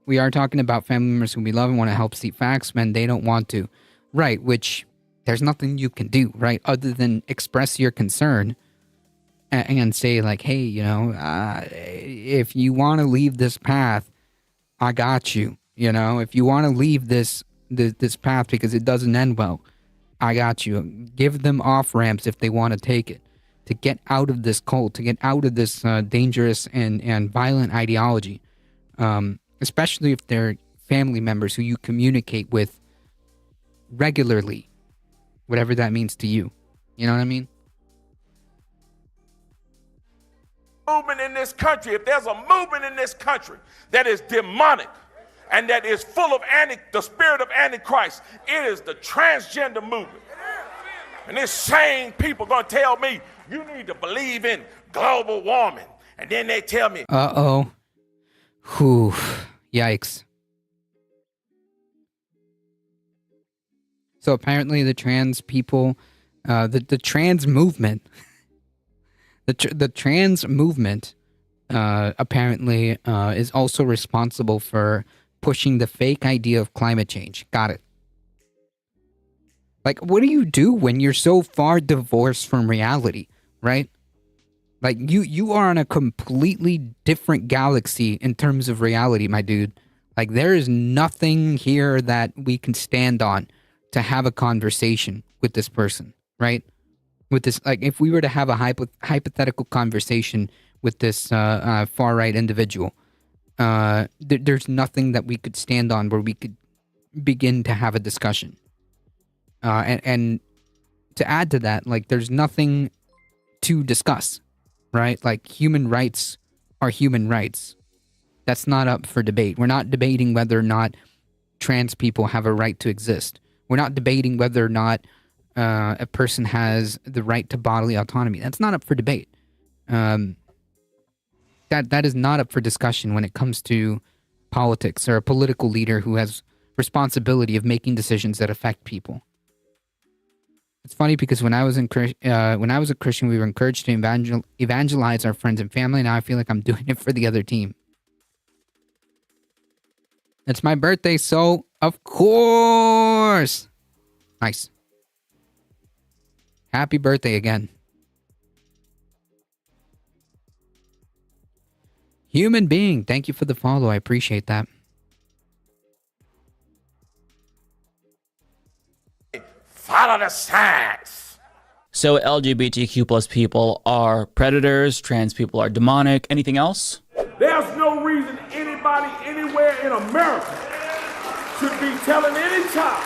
We are talking about family members who we love and want to help see facts when they don't want to. Right, which there's nothing you can do, right? Other than express your concern and say like, hey, if you want to leave this path, I got you. If you want to leave this path because it doesn't end well, I got you. Give them off ramps if they want to take it, to get out of this cult, to get out of this dangerous and violent ideology, especially if they're family members who you communicate with regularly, whatever that means to you. You know what I mean? Movement in this country, if there's a movement in this country that is demonic and that is full of the spirit of Antichrist, it is the transgender movement. And this same people gonna tell me you need to believe in global warming, and then they tell me, Whew. Yikes. So apparently the trans people, the trans movement, the trans movement apparently is also responsible for pushing the fake idea of climate change. Got it. Like, what do you do when you're so far divorced from reality, right? Like, you are on a completely different galaxy in terms of reality, my dude. Like, there is nothing here that we can stand on to have a conversation with this person, right? With this, like, if we were to have a hypothetical conversation with this far-right individual, there's nothing that we could stand on where we could begin to have a discussion. And to add to that, like, there's nothing to discuss, right? Like, human rights are human rights. That's not up for debate. We're not debating whether or not trans people have a right to exist. We're not debating whether or not a person has the right to bodily autonomy. That's not up for debate. That is not up for discussion when it comes to politics or a political leader who has responsibility of making decisions that affect people. It's funny because when I was a Christian, we were encouraged to evangelize our friends and family. Now I feel like I'm doing it for the other team. It's my birthday, so of course. Nice. Happy birthday again. Human being, thank you for the follow. I appreciate that. follow the science. So LGBTQ plus people are predators, trans people are demonic. Anything else? There's no reason anybody anywhere in America should be telling any child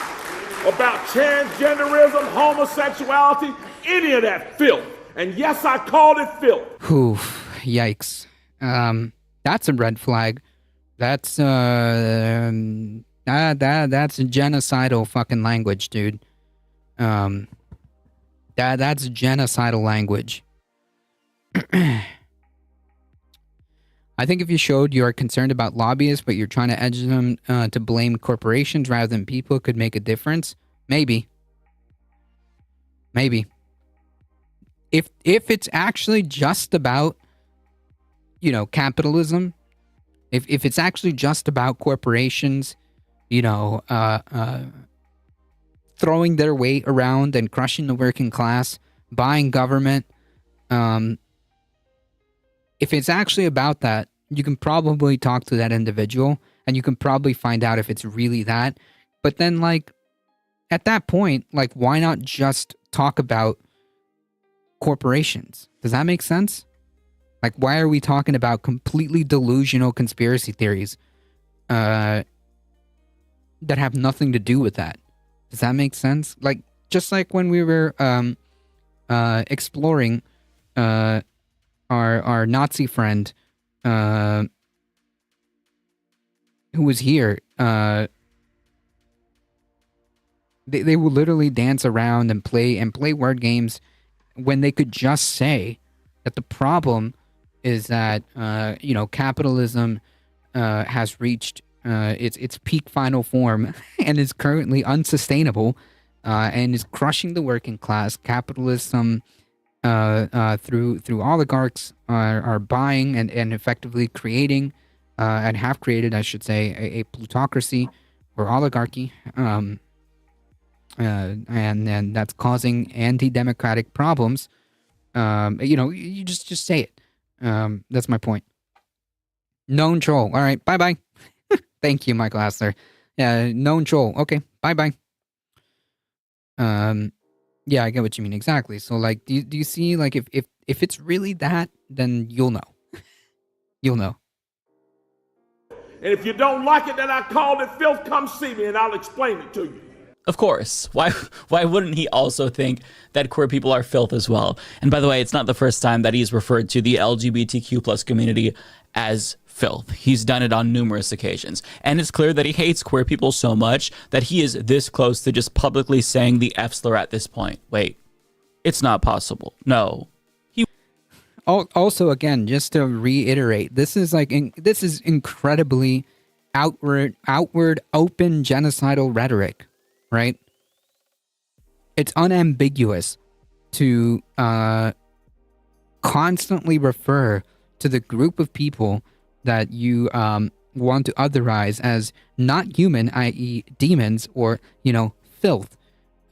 about transgenderism, homosexuality, any of that filth. And yes, I called it filth. Whew, yikes. That's a red flag. That's that's genocidal fucking language, dude. That's genocidal language. I think if you showed you are concerned about lobbyists, but you're trying to edge them to blame corporations rather than people, could make a difference. Maybe. If it's actually just about, capitalism, if it's actually just about corporations, throwing their weight around and crushing the working class, buying government, if it's actually about that, you can probably talk to that individual and you can probably find out if it's really that. But then, at that point, why not just talk about corporations? Does that make sense? Why are we talking about completely delusional conspiracy theories that have nothing to do with that? Does that make sense? Just like when we were exploring our Nazi friend who was here, they would literally dance around and play word games when they could just say that the problem is that capitalism has reached its peak final form and is currently unsustainable and is crushing the working class. Capitalism through oligarchs are buying and effectively creating and have created, I should say, a plutocracy or oligarchy, and that's causing anti-democratic problems You just say it. That's my point. Known troll. All right, bye. Thank you, Michael Hassler. Yeah, known troll. Okay, bye. Yeah, I get what you mean exactly. So, like, do you see, like, if it's really that, then you'll know. You'll know. And if you don't like it that I called it filth, come see me and I'll explain it to you. Of course. Why wouldn't he also think that queer people are filth as well? And by the way, it's not the first time that he's referred to the LGBTQ plus community as filth. He's done it on numerous occasions. And it's clear that he hates queer people so much that he is this close to just publicly saying the F slur at this point. Wait, it's not possible. No. Also, again, just to reiterate, this is incredibly outward, open genocidal rhetoric, right? It's unambiguous to constantly refer to the group of people that you want to otherize as not human, i.e., demons or filth.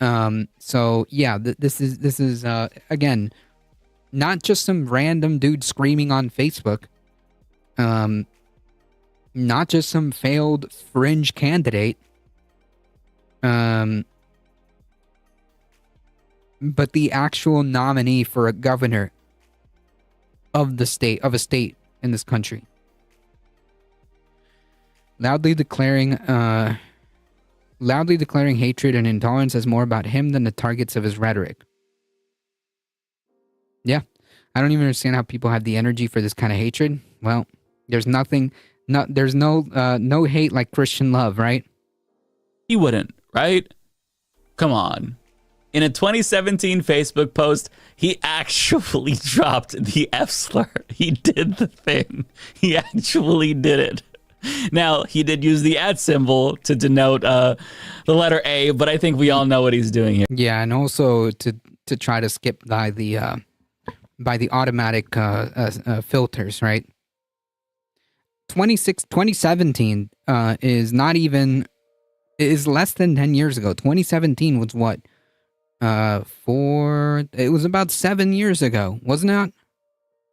So yeah, this is again. Not just some random dude screaming on Facebook. Not just some failed fringe candidate. But the actual nominee for a governor of a state in this country. Loudly declaring hatred and intolerance as more about him than the targets of his rhetoric. Yeah, I don't even understand how people have the energy for this kind of hatred. Well, there's no hate like Christian love, right? He wouldn't, right? Come on. In a 2017 Facebook post, he actually dropped the F slur. He did the thing. He actually did it. Now, he did use the @ symbol to denote the letter A, but I think we all know what he's doing here. Yeah, and also to try to skip by the automatic filters, right? 2017 is less than 10 years ago. 2017 was what? It was about 7 years ago, wasn't it?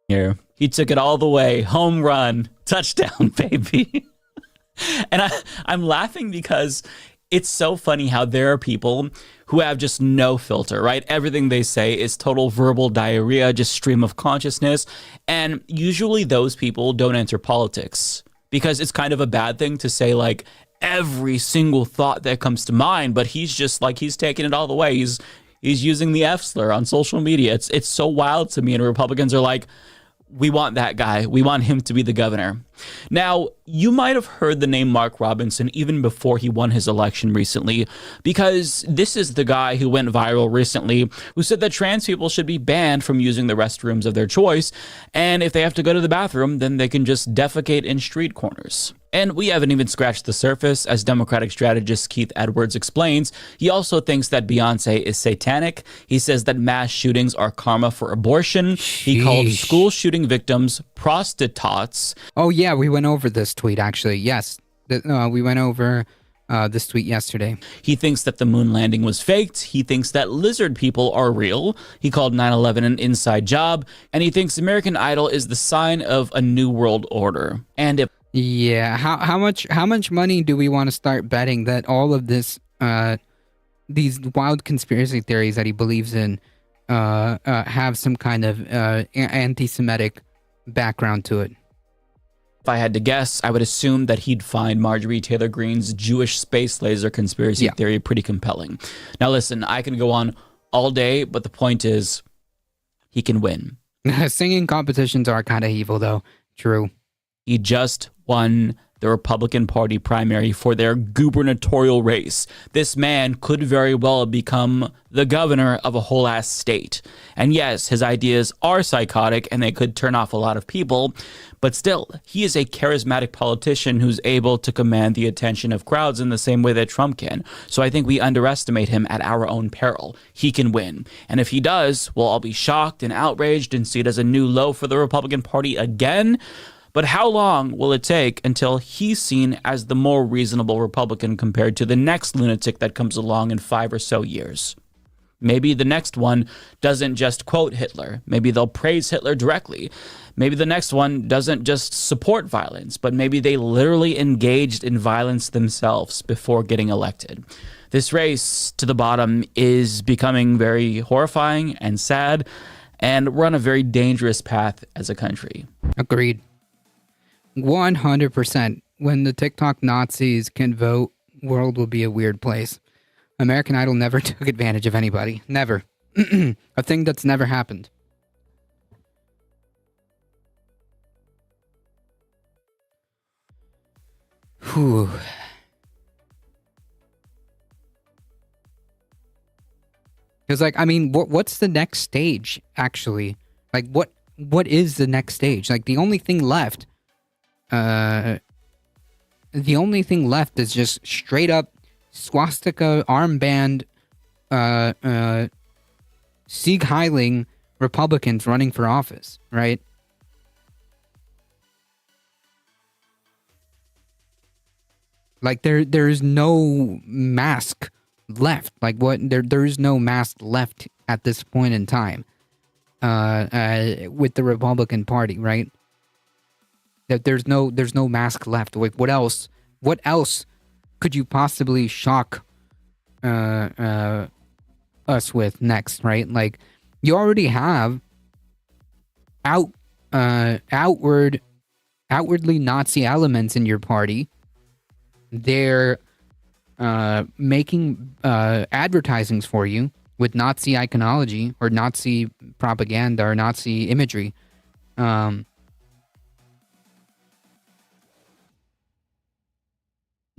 Here, he took it all the way. Home run, touchdown, baby. And I'm laughing because it's so funny how there are people who have just no filter, right? Everything they say is total verbal diarrhea, just stream of consciousness. And usually those people don't enter politics because it's kind of a bad thing to say like every single thought that comes to mind. But he's just like, he's taking it all the way. He's using the F slur on social media. It's so wild to me. And Republicans are like, we want that guy. We want him to be the governor. Now, you might have heard the name Mark Robinson even before he won his election recently, because this is the guy who went viral recently, who said that trans people should be banned from using the restrooms of their choice, and if they have to go to the bathroom, then they can just defecate in street corners. And we haven't even scratched the surface, as Democratic strategist Keith Edwards explains. He also thinks that Beyonce is satanic. He says that mass shootings are karma for abortion. He called school shooting victims prostitutes. Oh, yeah, we went over this tweet, actually. Yes, we went over this tweet yesterday. He thinks that the moon landing was faked. He thinks that lizard people are real. He called 9/11 an inside job. And he thinks American Idol is the sign of a new world order. And if yeah, how much money do we want to start betting that all of this, these wild conspiracy theories that he believes in, have some kind of anti-Semitic background to it? If I had to guess, I would assume that he'd find Marjorie Taylor Greene's Jewish space laser conspiracy theory pretty compelling. Now listen, I can go on all day, but the point is, he can win. Singing competitions are kind of evil, though. True. He just won the Republican Party primary for their gubernatorial race. This man could very well become the governor of a whole ass state. And yes, his ideas are psychotic and they could turn off a lot of people, but still, he is a charismatic politician who's able to command the attention of crowds in the same way that Trump can. So I think we underestimate him at our own peril. He can win. And if he does, we'll all be shocked and outraged and see it as a new low for the Republican Party again. But how long will it take until he's seen as the more reasonable Republican compared to the next lunatic that comes along in 5 or so years? Maybe the next one doesn't just quote Hitler. Maybe they'll praise Hitler directly. Maybe the next one doesn't just support violence, but maybe they literally engaged in violence themselves before getting elected. This race to the bottom is becoming very horrifying and sad, and we're on a very dangerous path as a country. Agreed. 100%. When the TikTok Nazis can vote, world will be a weird place. American Idol never took advantage of anybody. Never. A thing that's never happened. Whew. Because, like, I mean, what's the next stage, actually? Like, what is the next stage? Like, the only thing left is just straight up swastika armband, Sieg Heiling Republicans running for office, right? Like, there is no mask left. Like, what? There is no mask left at this point in time, with the Republican Party, right? That there's no mask left. Like, what else? What else could you possibly shock us with next, right? Like, you already have outwardly Nazi elements in your party. They're making advertisings for you with Nazi iconology or Nazi propaganda or Nazi imagery.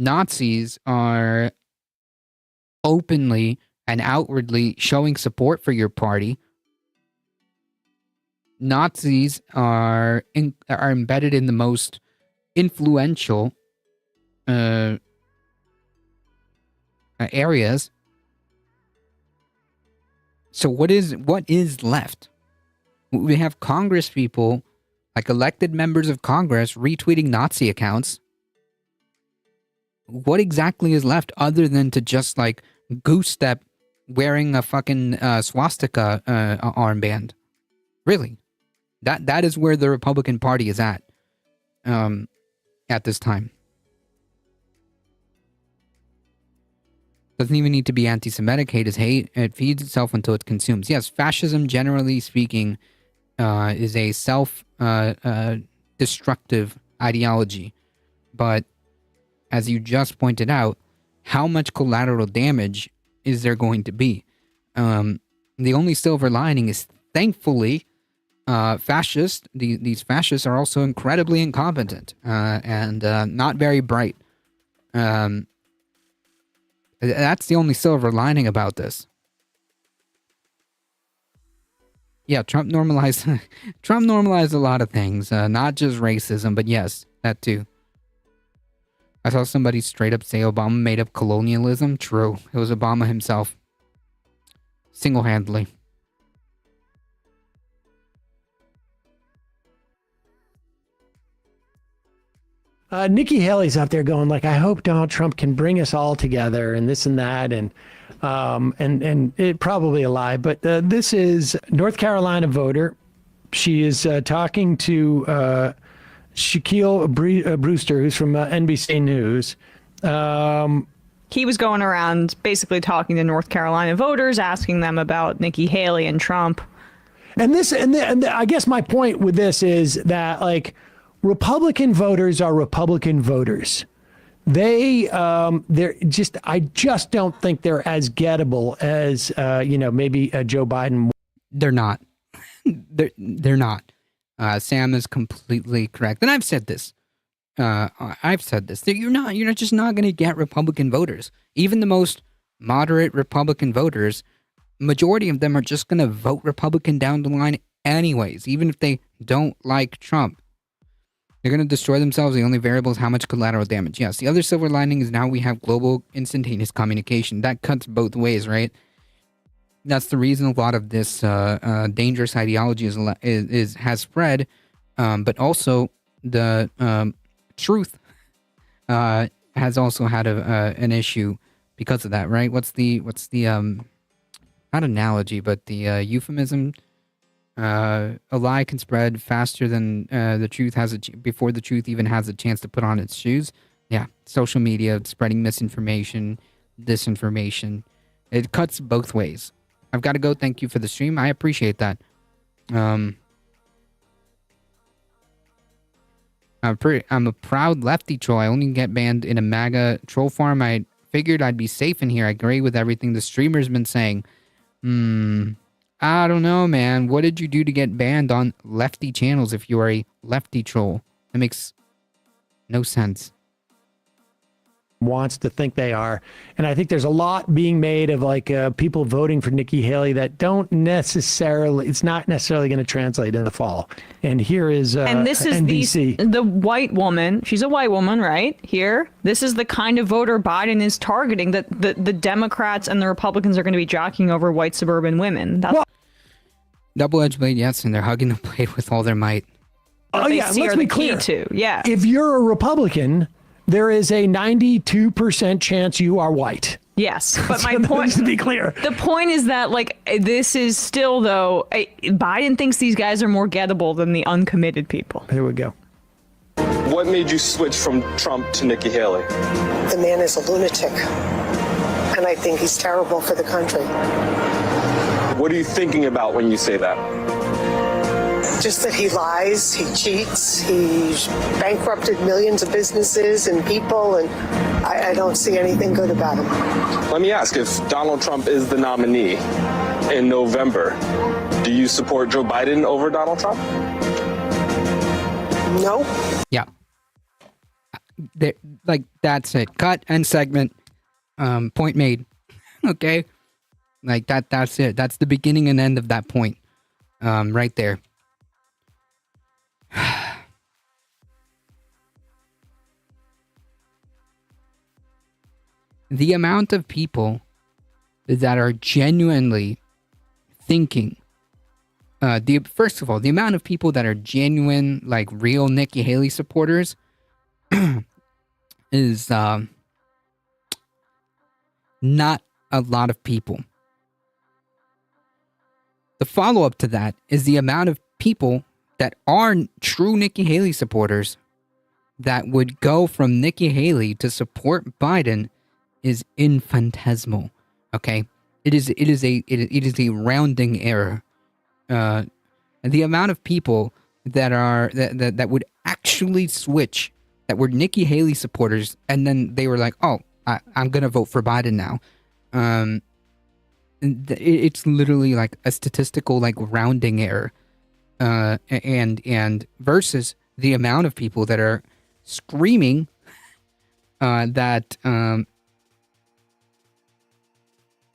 Nazis are openly and outwardly showing support for your party. Nazis are embedded in the most influential areas. So what is left? We have Congress people, like elected members of Congress, retweeting Nazi accounts. What exactly is left other than to just, like, goose step wearing a fucking swastika armband? Really? That is where the Republican Party is at this time. Doesn't even need to be anti-Semitic. Hate is hate. It feeds itself until it consumes. Yes, fascism, generally speaking, is a self-destructive ideology. But as you just pointed out, how much collateral damage is there going to be? The only silver lining is, thankfully, these fascists are also incredibly incompetent and not very bright. That's the only silver lining about this. Yeah, Trump normalized a lot of things, not just racism, but yes, that too. I saw somebody straight up say Obama made up colonialism. True. It was Obama himself. Single-handedly. Nikki Haley's out there going like, I hope Donald Trump can bring us all together and this and that. And it probably a lie, but this is North Carolina voter. She is talking to Shaquille Brewster, who's from NBC News. He was going around basically talking to North Carolina voters, asking them about Nikki Haley and Trump. And I guess my point with this is that, like, Republican voters are Republican voters. They're just, I just don't think they're as gettable as, maybe Joe Biden. They're not. They're not. Sam is completely correct. And I've said this. You're just not going to get Republican voters. Even the most moderate Republican voters, majority of them are just going to vote Republican down the line anyways, even if they don't like Trump. They're going to destroy themselves. The only variable is how much collateral damage. Yes, the other silver lining is now we have global instantaneous communication. That cuts both ways, right? That's the reason a lot of this dangerous ideology has spread, but also the truth has also had an issue because of that, right? What's the not analogy, but the euphemism. A lie can spread faster than the truth before the truth even has a chance to put on its shoes. Yeah, social media spreading misinformation, disinformation. It cuts both ways. I've got to go. Thank you for the stream. I appreciate that. I'm a proud lefty troll. I only get banned in a MAGA troll farm. I figured I'd be safe in here. I agree with everything the streamer's been saying. I don't know, man. What did you do to get banned on lefty channels if you are a lefty troll? That makes no sense. Wants to think they are. And I think there's a lot being made of like people voting for Nikki Haley that don't necessarily, it's not necessarily going to translate in the fall. And here is and this is NBC. the white woman. She's a white woman, right? Here. This is the kind of voter Biden is targeting, that the Democrats and the Republicans are going to be jockeying over white suburban women. That's Double-edged blade, yes, and they're hugging the blade with all their might. Oh yeah, let's be clear. Yeah. If you're a Republican, there is a 92% chance you are white. Yes, but my point, to be clear, the point is that like this is still though Biden thinks these guys are more gettable than the uncommitted people. Here we go. What made you switch from Trump to Nikki Haley? The man is a lunatic, and I think he's terrible for the country. What are you thinking about when you say that? Just that he lies, he cheats, he's bankrupted millions of businesses and people, and I don't see anything good about him. Let me ask, if Donald Trump is the nominee in November, do you support Joe Biden over Donald Trump? No. Yeah. Like, that's it. Cut and segment. Point made. Okay? Like, that's it. That's the beginning and end of that point. Right there. The amount of people that are genuinely thinking, first of all, the amount of people that are genuine, like real Nikki Haley supporters is not a lot of people. The follow-up to that is the amount of people that are true Nikki Haley supporters that would go from Nikki Haley to support Biden is infinitesimal. Okay, it is a rounding error. And the amount of people that would actually switch, that were Nikki Haley supporters, and then they were like, "Oh, I'm gonna vote for Biden now." It's literally like a statistical like rounding error. And versus the amount of people that are screaming that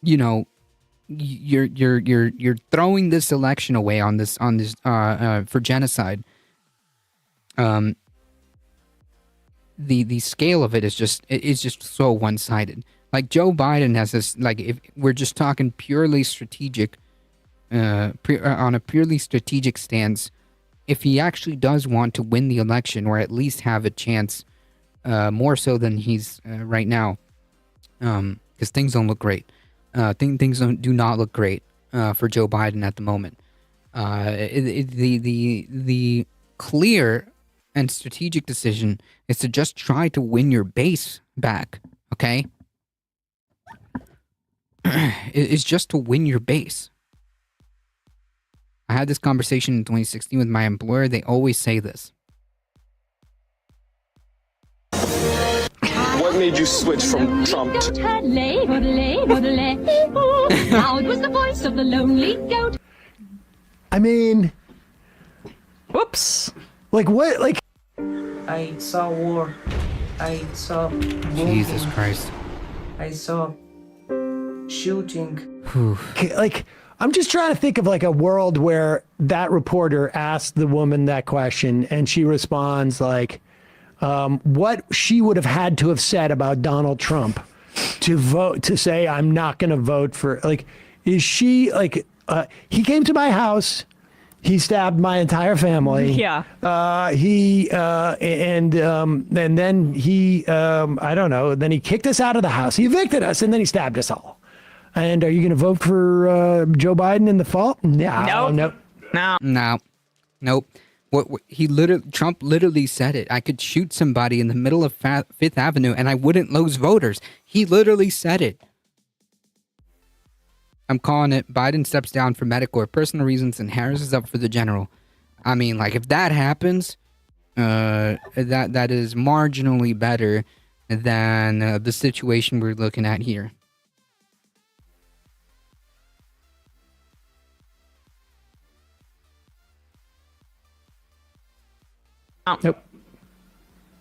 you know, you're throwing this election away on this for genocide. The scale of it is just so one-sided. Like Joe Biden has this, like, if we're just talking purely strategic, on a purely strategic stance, if he actually does want to win the election, or at least have a chance, more so than he's right now, because things don't look great. Things do not look great for Joe Biden at the moment. The clear and strategic decision is to just try to win your base back. Okay, it's just to win your base. I had this conversation in 2016 with my employer. They always say this. What made you switch from Trump to... Loud was the voice of the lonely goat. I mean... Whoops. Like, what? Like... I saw war. I saw bombing. Jesus Christ. I saw shooting. Like, I'm just trying to think of like a world where that reporter asked the woman that question and she responds like, what she would have had to have said about Donald Trump to say, I'm not going to vote for, like, is she like, he came to my house, he stabbed my entire family. Yeah. And then he, I don't know, then he kicked us out of the house. He evicted us and then he stabbed us all. And are you going to vote for Joe Biden in the fall? No. Nope. Trump literally said it. I could shoot somebody in the middle of Fifth Avenue and I wouldn't lose voters. He literally said it. I'm calling it. Biden steps down for medical or personal reasons and Harris is up for the general. I mean, like, if that happens, that is marginally better than the situation we're looking at here. Nope.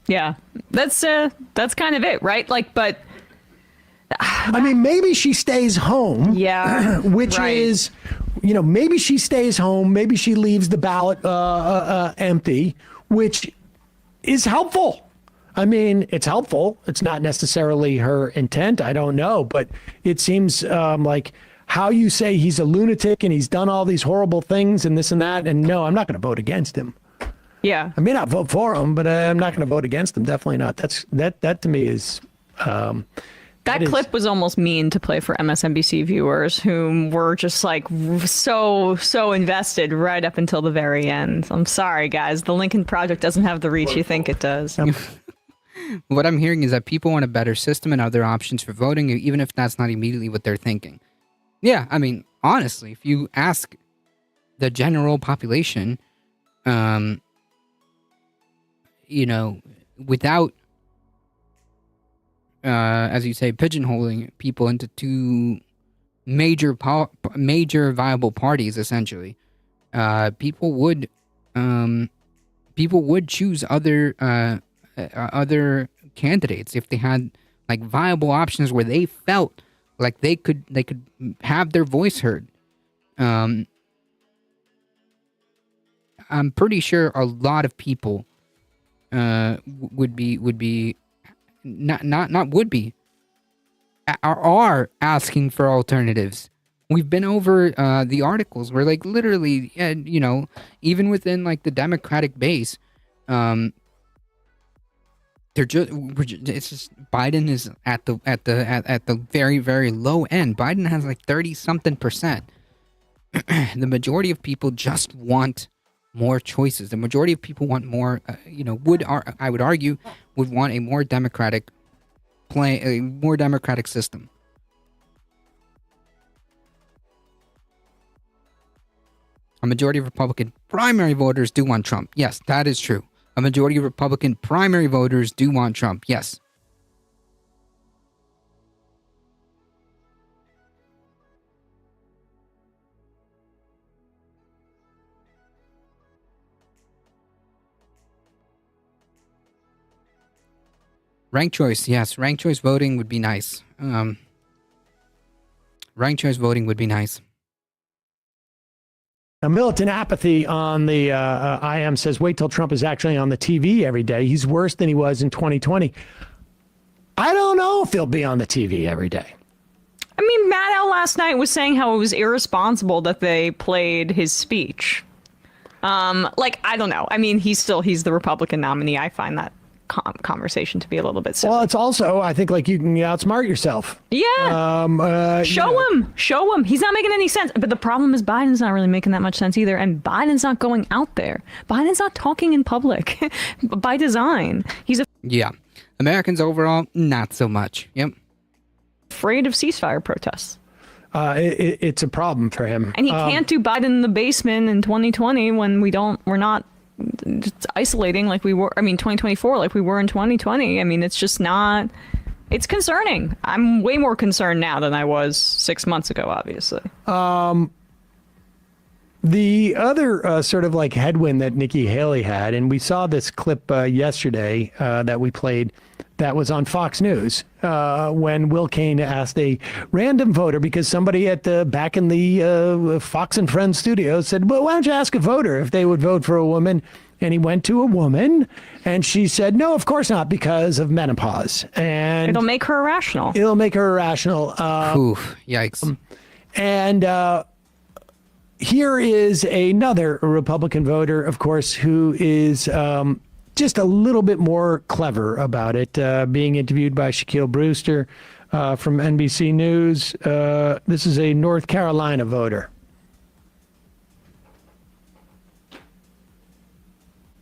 Yeah, that's kind of it, right? Like, but I mean, maybe she stays home. Yeah, which right. is, maybe she stays home. Maybe she leaves the ballot empty, which is helpful. I mean, it's helpful. It's not necessarily her intent. I don't know, but it seems like how you say he's a lunatic and he's done all these horrible things and this and that. And no, I'm not going to vote against him. Yeah. I may not vote for him, but I'm not going to vote against him. Definitely not. That to me is. That clip was almost mean to play for MSNBC viewers who were just like so invested right up until the very end. I'm sorry, guys. The Lincoln Project doesn't have the reach you think it does. What I'm hearing is that people want a better system and other options for voting, even if that's not immediately what they're thinking. Yeah, I mean, honestly, if you ask the general population, without, as you say, pigeonholing people into two major viable parties, essentially, people would choose other candidates if they had like viable options where they felt like they could have their voice heard. I'm pretty sure a lot of people are asking for alternatives. We've been over the articles where, like, literally, even within like the Democratic base, it's just Biden is at the very, very low end. Biden has like 30-something%. The majority of people just want more choices. The majority of people want more, I would argue, would want a more democratic system. A majority of Republican primary voters do want Trump. Yes, that is true. A majority of Republican primary voters do want Trump. Yes. Ranked choice, yes. Ranked choice voting would be nice. Ranked choice voting would be nice. Now, Militant Apathy on the IM says, wait till Trump is actually on the TV every day. He's worse than he was in 2020. I don't know if he'll be on the TV every day. I mean, Maddow last night was saying how it was irresponsible that they played his speech. I don't know. I mean, he's the Republican nominee. I find that conversation to be a little bit silly. Well, it's also, I think, like, you can outsmart yourself. Yeah. Show him. He's not making any sense. But the problem is Biden's not really making that much sense either. And Biden's not going out there. Biden's not talking in public by design. Yeah. Americans overall, not so much. Yep. Afraid of ceasefire protests. It's a problem for him. And he can't do Biden in the basement in 2020 when we're not just isolating like we were. I mean, 2024 like we were in 2020. I mean, it's just not. It's concerning. I'm way more concerned now than I was 6 months ago, obviously. The other sort of like headwind that Nikki Haley had, and we saw this clip yesterday that we played that was on Fox News when Will Cain asked a random voter, because somebody back in the Fox and Friends studio said, well, why don't you ask a voter if they would vote for a woman? And he went to a woman and she said, no, of course not, because of menopause. And it'll make her irrational. Oof, yikes. And here is another Republican voter, of course, who is just a little bit more clever about it, being interviewed by Shaquille Brewster. from NBC News. This is a North Carolina voter.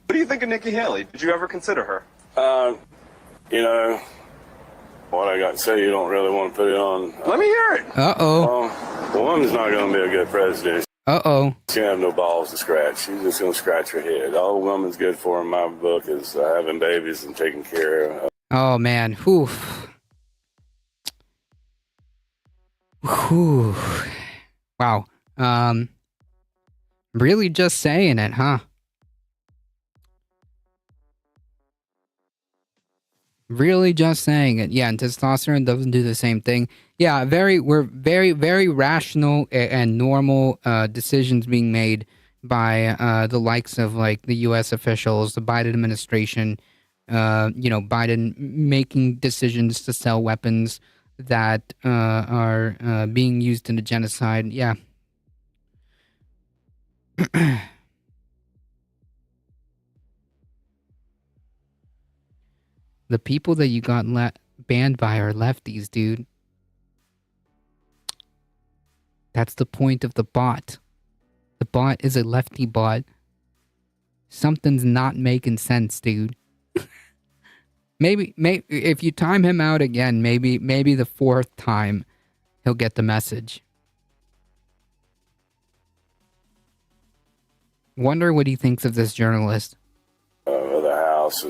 What do you think of Nikki Haley? Did you ever consider her? You know, what I got to say, you don't really want to put it on. Let me hear it. Uh-oh. The woman's not going to be a good president. Uh-oh. She don't have no balls to scratch. She's just going to scratch her head. All a woman's good for in my book is having babies and taking care of. Oh, man. Whew. Whew. Wow. Really just saying it, huh? Really just saying it. Yeah, and testosterone doesn't do the same thing. Yeah, we're very rational and normal decisions being made by the likes of like the U.S. officials, the Biden administration, Biden making decisions to sell weapons that are being used in a genocide. Yeah. The people that you got banned by are lefties, dude. That's the point of the bot. The bot is a lefty bot. Something's not making sense, dude. Maybe if you time him out again, maybe the fourth time he'll get the message. Wonder what he thinks of this journalist. Of the house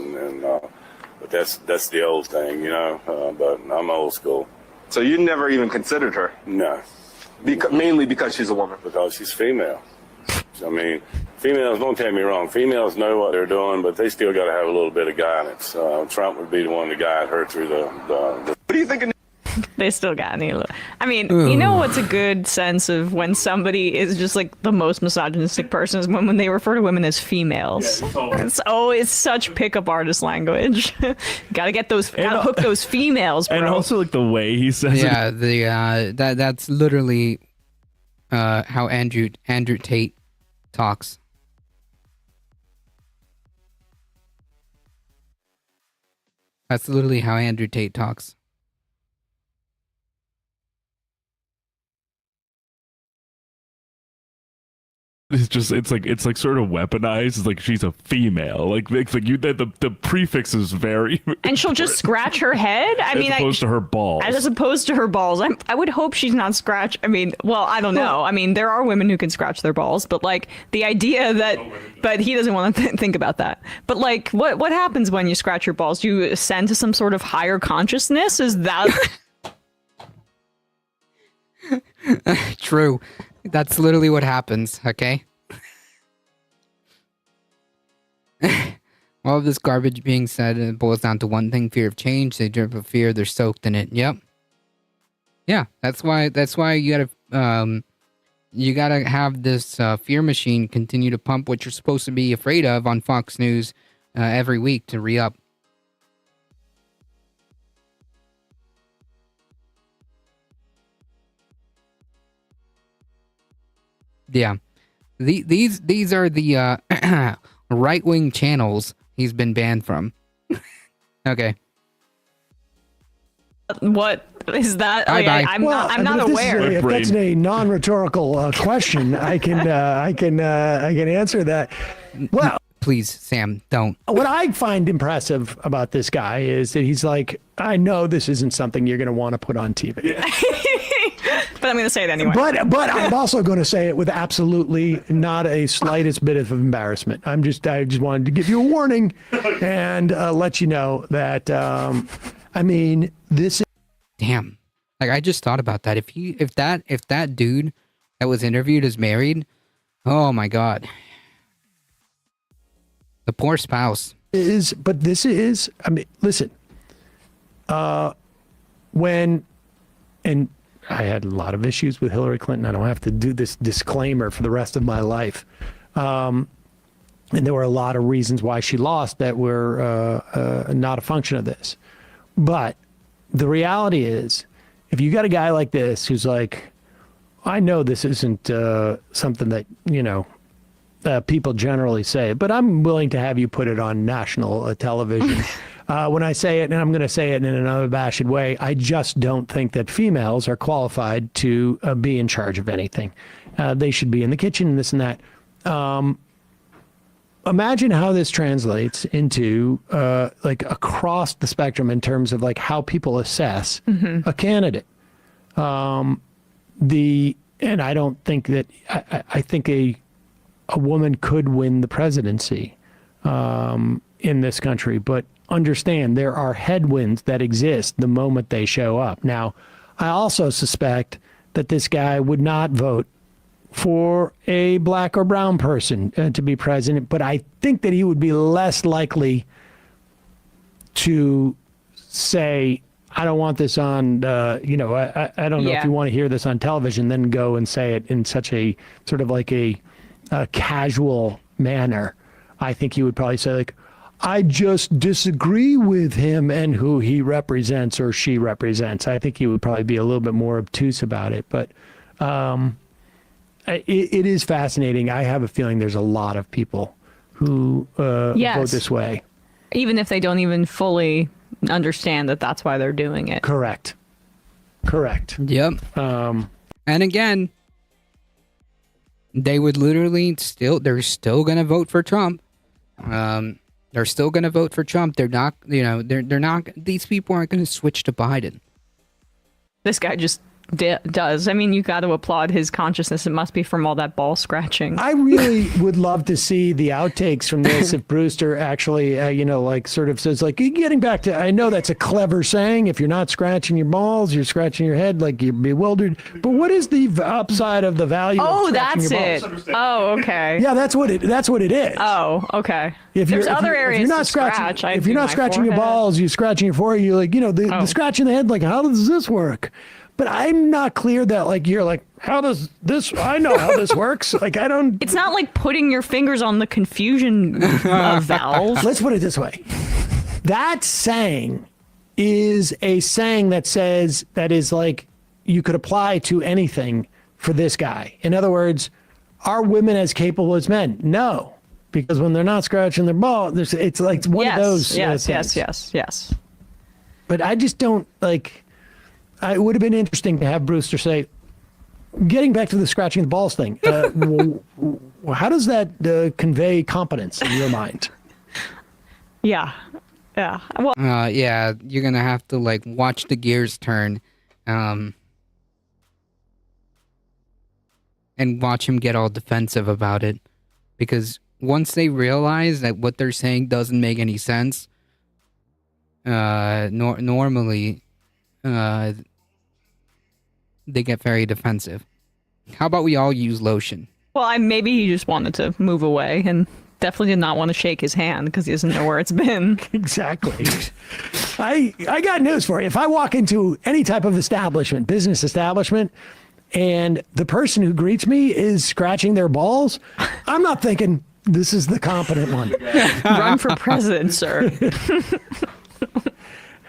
but that's the old thing, but I'm old school. So you never even considered her? No. Mainly because she's a woman? Because she's female. I mean, females, don't take me wrong, females know what they're doing, but they still got to have a little bit of guidance. Trump would be the one to guide her through the What do you think of They still got any. I mean, you know what's a good sense of when somebody is just like the most misogynistic person is when they refer to women as females. It's such pickup artist language. Gotta hook those females, bro. And also like the way he says it. Yeah, that's literally how Andrew Tate talks. That's literally how Andrew Tate talks. it's like sort of weaponized. It's like she's a female. Like it's like the prefix is very and she'll just scratch her head. As opposed to her balls. As opposed to her balls. I would hope she's not scratch. I mean, well, I don't know. I mean, there are women who can scratch their balls, but like the idea that, but he doesn't want to think about that. But like, what happens when you scratch your balls? Do you ascend to some sort of higher consciousness? Is that true? That's literally what happens, okay? All of this garbage being said, it boils down to one thing: fear of change. They drip of fear, they're soaked in it. Yep. Yeah, that's why you gotta have this fear machine continue to pump what you're supposed to be afraid of on Fox News every week to re-up. Yeah, these are the right-wing channels he's been banned from. Okay. What is that? Bye, bye. I'm not aware. If that's a non-rhetorical question, I can answer that. Well, please, Sam, don't. What I find impressive about this guy is that he's like, I know this isn't something you're going to want to put on TV. But I'm going to say it anyway. But I'm also going to say it with absolutely not a slightest bit of embarrassment. I just wanted to give you a warning and let you know that. This. Damn. Like I just thought about that. If that dude that was interviewed is married, oh my God. The poor spouse. Listen. I had a lot of issues with Hillary Clinton. I don't have to do this disclaimer for the rest of my life. And there were a lot of reasons why she lost that were not a function of this. But the reality is, if you got a guy like this who's like, I know this isn't something that, people generally say, but I'm willing to have you put it on national television. when I say it, and I'm going to say it in an unabashed way, I just don't think that females are qualified to be in charge of anything. They should be in the kitchen and this and that. Imagine how this translates into like across the spectrum in terms of like how people assess a candidate. And I don't think that I think a woman could win the presidency in this country, but understand there are headwinds that exist the moment they show up. Now, I also suspect that this guy would not vote for a black or brown person to be president, but I think that he would be less likely to say, I don't want this on, I don't know if you want to hear this on television, then go and say it in such a sort of like a casual manner. I think he would probably say like, I just disagree with him and who he represents or she represents. I think he would probably be a little bit more obtuse about it, but it is fascinating. I have a feeling there's a lot of people who vote this way. Even if they don't even fully understand that that's why they're doing it. Correct. Yep. And again, they would literally they're still going to vote for Trump. They're still going to vote for Trump. They're not, they're not, these people aren't going to switch to Biden. This guy just does. I mean, you got to applaud his consciousness. It must be from all that ball scratching. I really would love to see the outtakes from this if Brewster actually, like sort of says like, getting back to, I know that's a clever saying. If you're not scratching your balls, you're scratching your head like you're bewildered. But what is the upside of the value of scratching that's your balls? it. Oh, okay. Yeah, that's what it is. Oh, okay. There's other areas to scratch. If you're not scratching your balls, you're scratching your forehead. You're like, the scratching the head, like, how does this work? But I'm not clear that like you're like, how does this? I know how this works. Like I don't. It's not like putting your fingers on the confusion valve. Let's put it this way: that saying is a saying that says that is like you could apply to anything for this guy. In other words, are women as capable as men? No, because when they're not scratching their ball, it's like one of those. Yes. But I just don't like. It would have been interesting to have Brewster say, getting back to the scratching the balls thing, how does that convey competence in your mind? Yeah. Well, yeah, you're going to have to like watch the gears turn and watch him get all defensive about it. Because once they realize that what they're saying doesn't make any sense, normally... they get very defensive. How about we all use lotion? Well, maybe he just wanted to move away and definitely did not want to shake his hand because he doesn't know where it's been. Exactly. I got news for you. If I walk into any type of establishment, business establishment, and the person who greets me is scratching their balls, I'm not thinking this is the competent one. Run for president, sir.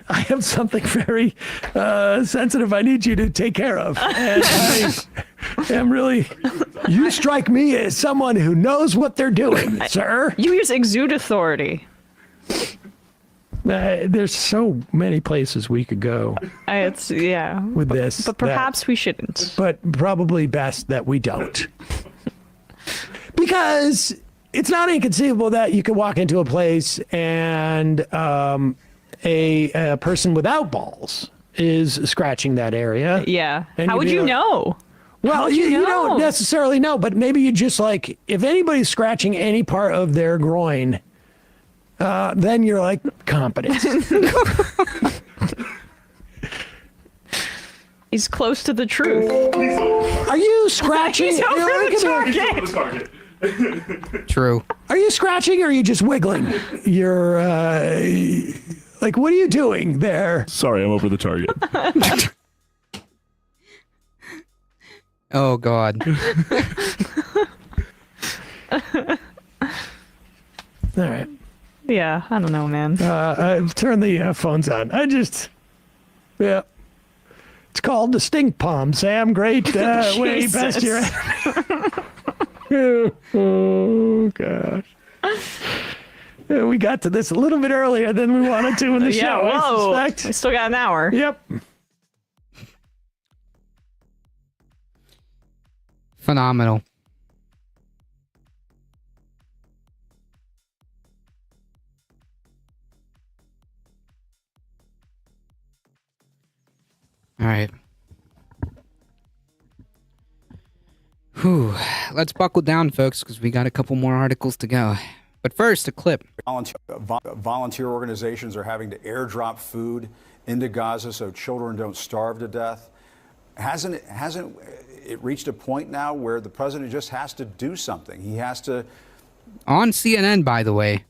I have something very sensitive I need you to take care of. And I am really, you strike me as someone who knows what they're doing, sir. You just exude authority. There's so many places we could go. With this. But perhaps we shouldn't. But probably best that we don't. Because it's not inconceivable that you could walk into a place and a person without balls is scratching that area. Yeah. And how would you know? Well, you don't necessarily know, but maybe you just like, if anybody's scratching any part of their groin, then you're like, competence. He's close to the truth. Are you scratching? He's over the target. True. Are you scratching or are you just wiggling? You're like, what are you doing there? Sorry, I'm over the target. Oh, God. All right. Yeah, I don't know, man. I've turned the phones on. It's called the stink palm, Sam. Great way best your Oh, gosh. We got to this a little bit earlier than we wanted to in the Yeah, show, I whoa. suspect. We still got an hour. Yep. Phenomenal. All right. Whew. Let's buckle down, folks, because we got a couple more articles to go. But first, a clip. Volunteer organizations are having to airdrop food into Gaza so children don't starve to death. Hasn't it reached a point now where the president just has to do something? He has to, On CNN, by the way.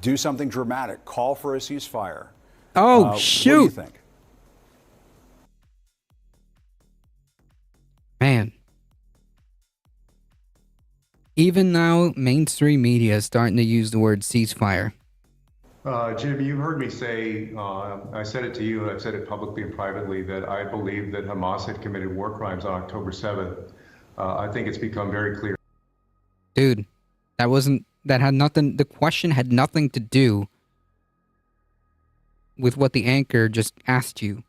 do something dramatic, call for a ceasefire. Oh, What do you shoot. think? Man. Even now, mainstream media is starting to use the word ceasefire. Jim, you heard me say, I said it to you, and I've said it publicly and privately, that I believe that Hamas had committed war crimes on October 7th. I think it's become very clear. Dude, the question had nothing to do with what the anchor just asked you.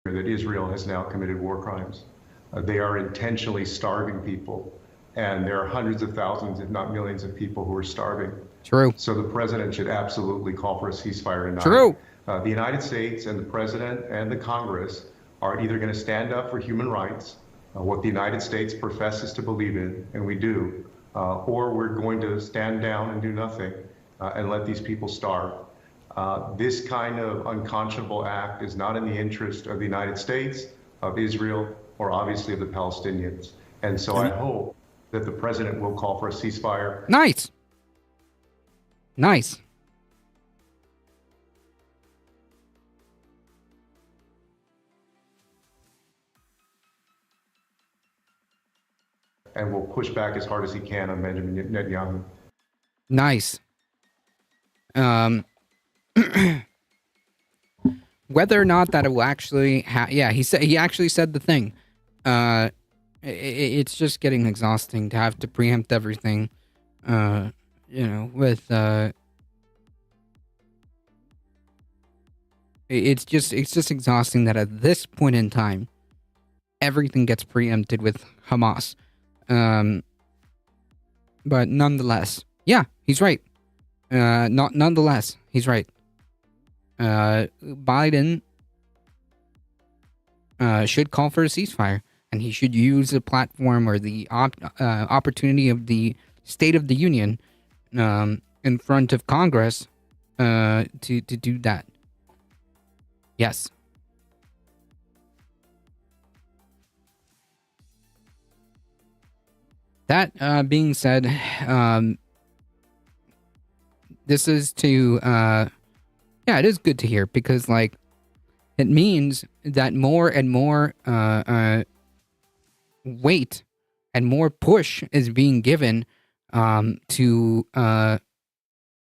That Israel has now committed war crimes. They are intentionally starving people, and there are hundreds of thousands, if not millions, of people who are starving. True. So the president should absolutely call for a ceasefire tonight. True. The United States and the president and the Congress are either going to stand up for human rights, what the United States professes to believe in, and we do, or we're going to stand down and do nothing and let these people starve. This kind of unconscionable act is not in the interest of the United States, of Israel, or obviously of the Palestinians. And so I hope that the president will call for a ceasefire. Nice. Nice. And will push back as hard as he can on Benjamin Netanyahu. Nice. Whether or not that it will actually he actually said the thing. It's just getting exhausting to have to preempt everything. With it's just exhausting that at this point in time everything gets preempted with Hamas. But nonetheless, yeah, he's right. Nonetheless, he's right. Biden should call for a ceasefire, and he should use the platform or the opportunity of the State of the Union in front of Congress to do that. Yes. That being said, this is to it is good to hear because it means that more and more weight and more push is being given to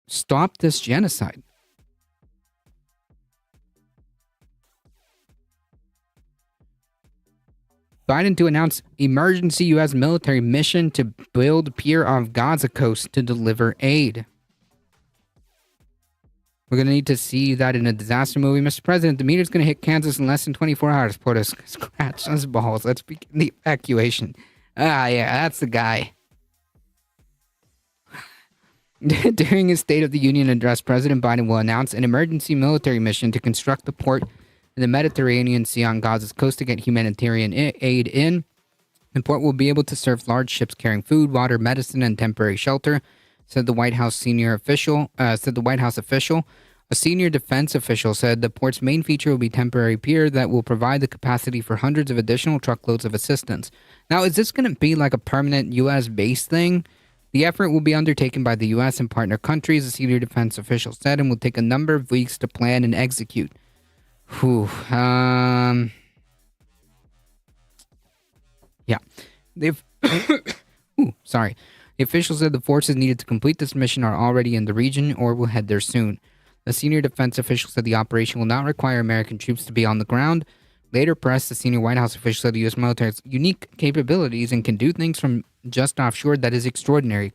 stop this genocide. Biden to announce emergency U.S. military mission to build pier off Gaza coast to deliver aid. We're going to need to see that in a disaster movie. Mr. President, the meteor's going to hit Kansas in less than 24 hours. Put us scratch those balls. Let's begin the evacuation. Yeah, that's the guy. During his State of the Union address, President Biden will announce an emergency military mission to construct the port in the Mediterranean Sea on Gaza's coast to get humanitarian aid in. The port will be able to serve large ships carrying food, water, medicine, and temporary shelter, said the White House official. A senior defense official said the port's main feature will be temporary pier that will provide the capacity for hundreds of additional truckloads of assistance. Now, is this going to be like a permanent U.S. base thing? The effort will be undertaken by the U.S. and partner countries, a senior defense official said, and will take a number of weeks to plan and execute. Whew. Yeah. Sorry. The official said the forces needed to complete this mission are already in the region or will head there soon. The senior defense official said the operation will not require American troops to be on the ground. Later pressed, the senior White House official said the U.S. military has unique capabilities and can do things from just offshore that is extraordinary, ?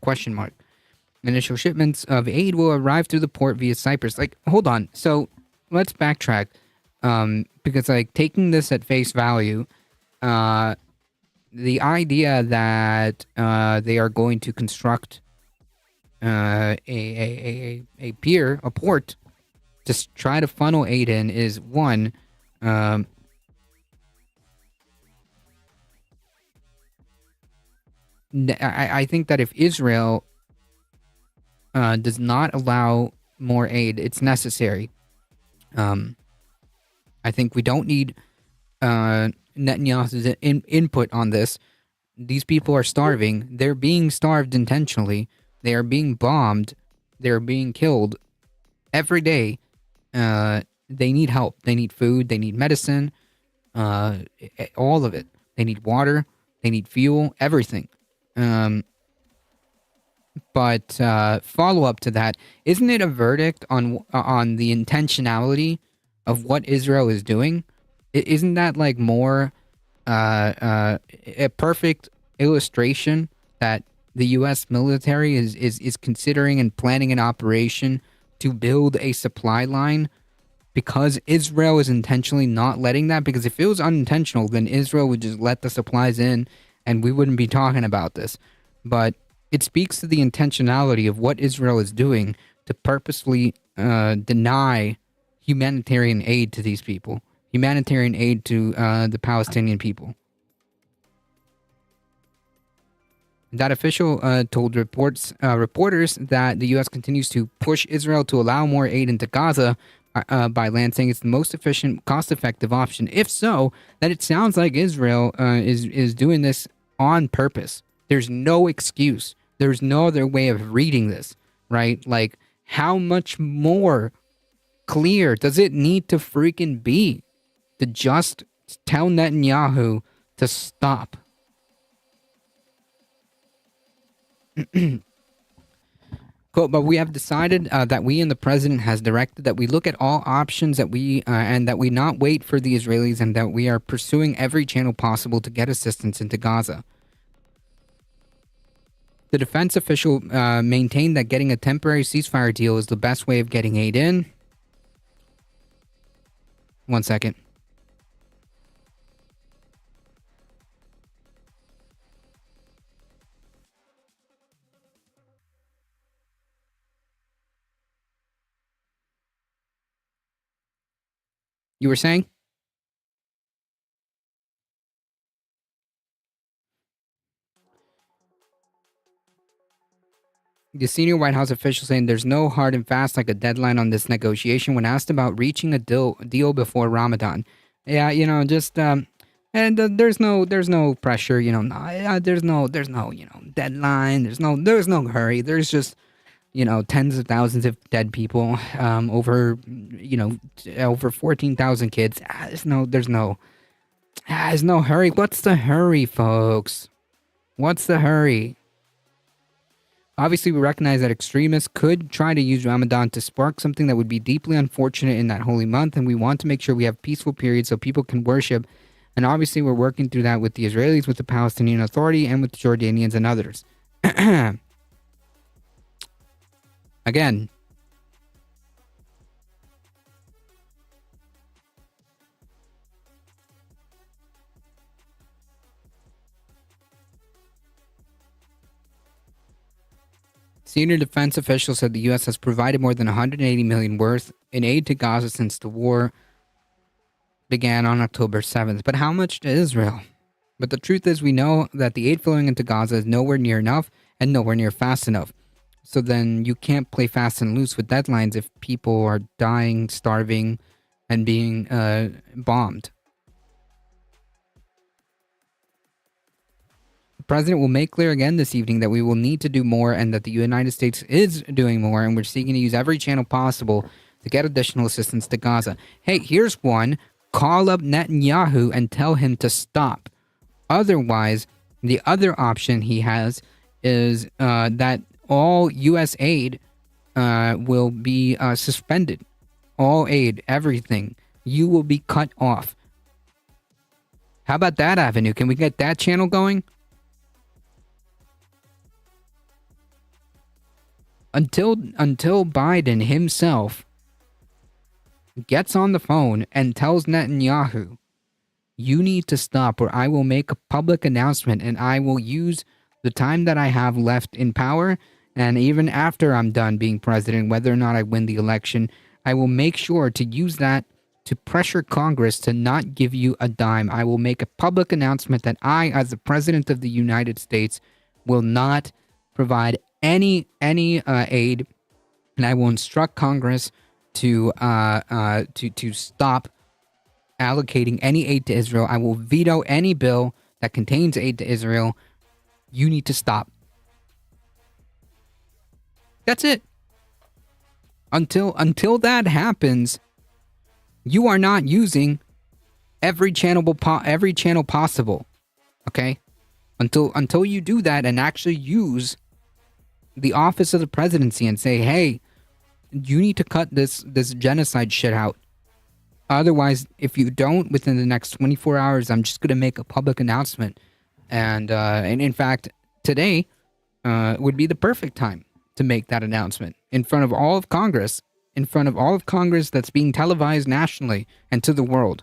Initial shipments of aid will arrive through the port via Cyprus. Like, hold on. So let's backtrack. Because, like, taking this at face value, the idea that they are going to construct a pier, a port, to try to funnel aid in is one. I think that if Israel does not allow more aid, it's necessary. I think we don't need Netanyahu's input on this. These people are starving. They're being starved intentionally. They are being bombed. They're being killed every day. They need help. They need food. They need medicine. All of it. They need water. They need fuel. Everything. But follow up to that, isn't it a verdict on the intentionality of what Israel is doing? Isn't that like more a perfect illustration that the U.S. military is considering and planning an operation to build a supply line because Israel is intentionally not letting that? Because if it was unintentional, then Israel would just let the supplies in and we wouldn't be talking about this. But it speaks to the intentionality of what Israel is doing to purposefully deny humanitarian aid to these people, humanitarian aid to the Palestinian people. That official told reporters that the U.S. continues to push Israel to allow more aid into Gaza by land, saying it's the most efficient, cost-effective option. If so, then it sounds like Israel is doing this on purpose. There's no excuse. There's no other way of reading this, right? Like, how much more clear does it need to freaking be to just tell Netanyahu to stop? Quote, but we have decided that we and the president has directed that we look at all options that we and that we not wait for the Israelis, and that we are pursuing every channel possible to get assistance into Gaza. The defense official maintained that getting a temporary ceasefire deal is the best way of getting aid in. 1 second. You were saying? The senior White House official saying there's no hard and fast like a deadline on this negotiation when asked about reaching a deal before Ramadan. Yeah, just and there's no pressure, there's no deadline, there's no hurry. There's just tens of thousands of dead people, over 14,000 kids. There's no hurry. What's the hurry, folks? What's the hurry? Obviously, we recognize that extremists could try to use Ramadan to spark something that would be deeply unfortunate in that holy month, and we want to make sure we have peaceful periods so people can worship. And obviously, we're working through that with the Israelis, with the Palestinian Authority, and with the Jordanians and others. Again, senior defense officials said the U.S. has provided more than $180 million worth in aid to Gaza since the war began on October 7th. But how much to Israel? But the truth is, we know that the aid flowing into Gaza is nowhere near enough and nowhere near fast enough. So then you can't play fast and loose with deadlines if people are dying, starving, and being bombed. The president will make clear again this evening that we will need to do more and that the United States is doing more, and we're seeking to use every channel possible to get additional assistance to Gaza. Hey, here's one. Call up Netanyahu and tell him to stop. Otherwise, the other option he has is that all U.S. aid will be suspended. All aid, everything. You will be cut off. How about that avenue? Can we get that channel going? Until Biden himself gets on the phone and tells Netanyahu, you need to stop or I will make a public announcement and I will use the time that I have left in power, and even after I'm done being president, whether or not I win the election, I will make sure to use that to pressure Congress to not give you a dime. I will make a public announcement that I, as the president of the United States, will not provide any aid, and I will instruct Congress to stop allocating any aid to Israel. I will veto any bill that contains aid to Israel. You need to stop. That's it. Until that happens, you are not using every channel possible. Okay? Until you do that and actually use the office of the presidency and say, hey, you need to cut this genocide shit out. Otherwise, if you don't within the next 24 hours, I'm just going to make a public announcement. And in fact, today would be the perfect time to make that announcement in front of all of Congress, that's being televised nationally and to the world,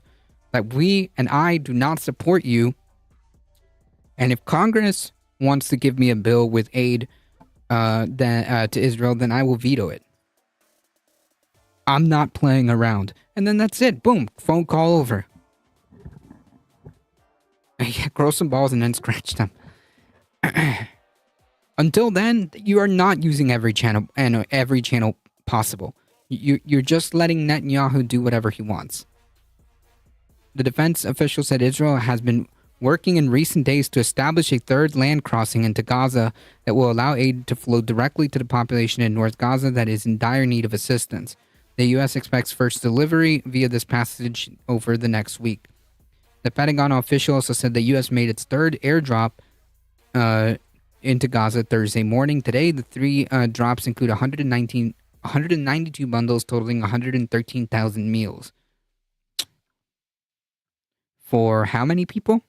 that we and I do not support you. And if Congress wants to give me a bill with aid to Israel, then I will veto it. I'm not playing around. And then that's it. Boom. Phone call over. Yeah, grow some balls and then scratch them. Until then, you are not using every channel possible. You're just letting Netanyahu do whatever he wants. The defense official said Israel has been working in recent days to establish a third land crossing into Gaza that will allow aid to flow directly to the population in North Gaza that is in dire need of assistance. The U.S. expects first delivery via this passage over the next week. The Pentagon official also said the U.S. made its third airdrop into Gaza Thursday morning. Today, the three drops include 192 bundles totaling 113,000 meals. For how many people?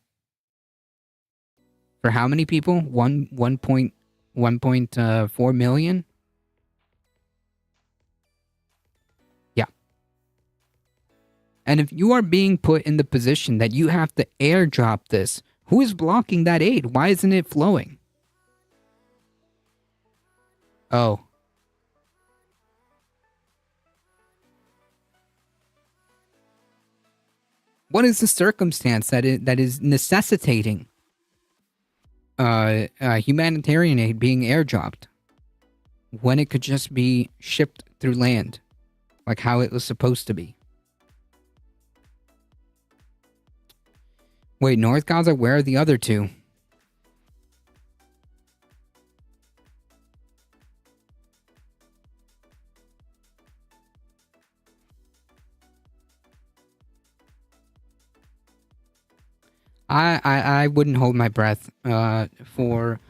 For how many people? 1.4 million? Yeah. And if you are being put in the position that you have to airdrop this, who is blocking that aid? Why isn't it flowing? Oh. What is the circumstance that is necessitating humanitarian aid being airdropped when it could just be shipped through land, like how it was supposed to be? Wait, North Gaza, where are the other two? I wouldn't hold my breath for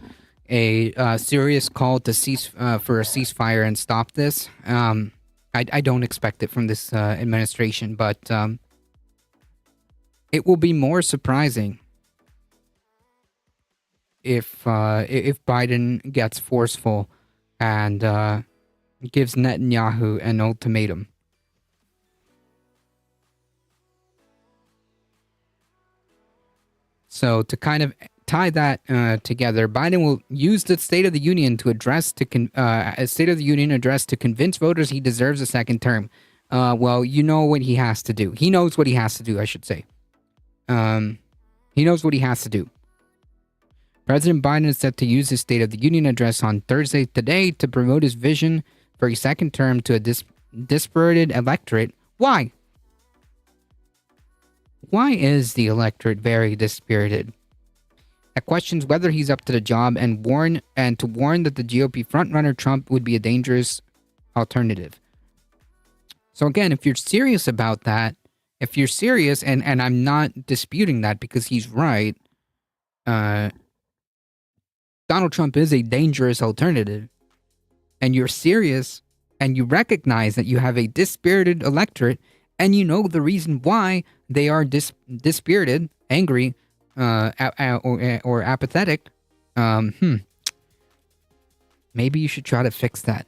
a serious call to cease for a ceasefire and stop this. I don't expect it from this administration, but it will be more surprising if Biden gets forceful and gives Netanyahu an ultimatum. So to kind of tie that together, Biden will use the State of the Union to address a State of the Union address to convince voters he deserves a second term. Well, you know what he has to do. He knows what he has to do, I should say. He knows what he has to do. President Biden is set to use his State of the Union address on Thursday today to promote his vision for a second term to a dispirited electorate. Why? Why is the electorate very dispirited? It questions whether he's up to the job and to warn that the GOP frontrunner Trump would be a dangerous alternative. So again, if you're serious about that, if you're serious, and I'm not disputing that because he's right, Donald Trump is a dangerous alternative, and you're serious, and you recognize that you have a dispirited electorate, and you know the reason why they are dispirited, angry, or apathetic, maybe you should try to fix that.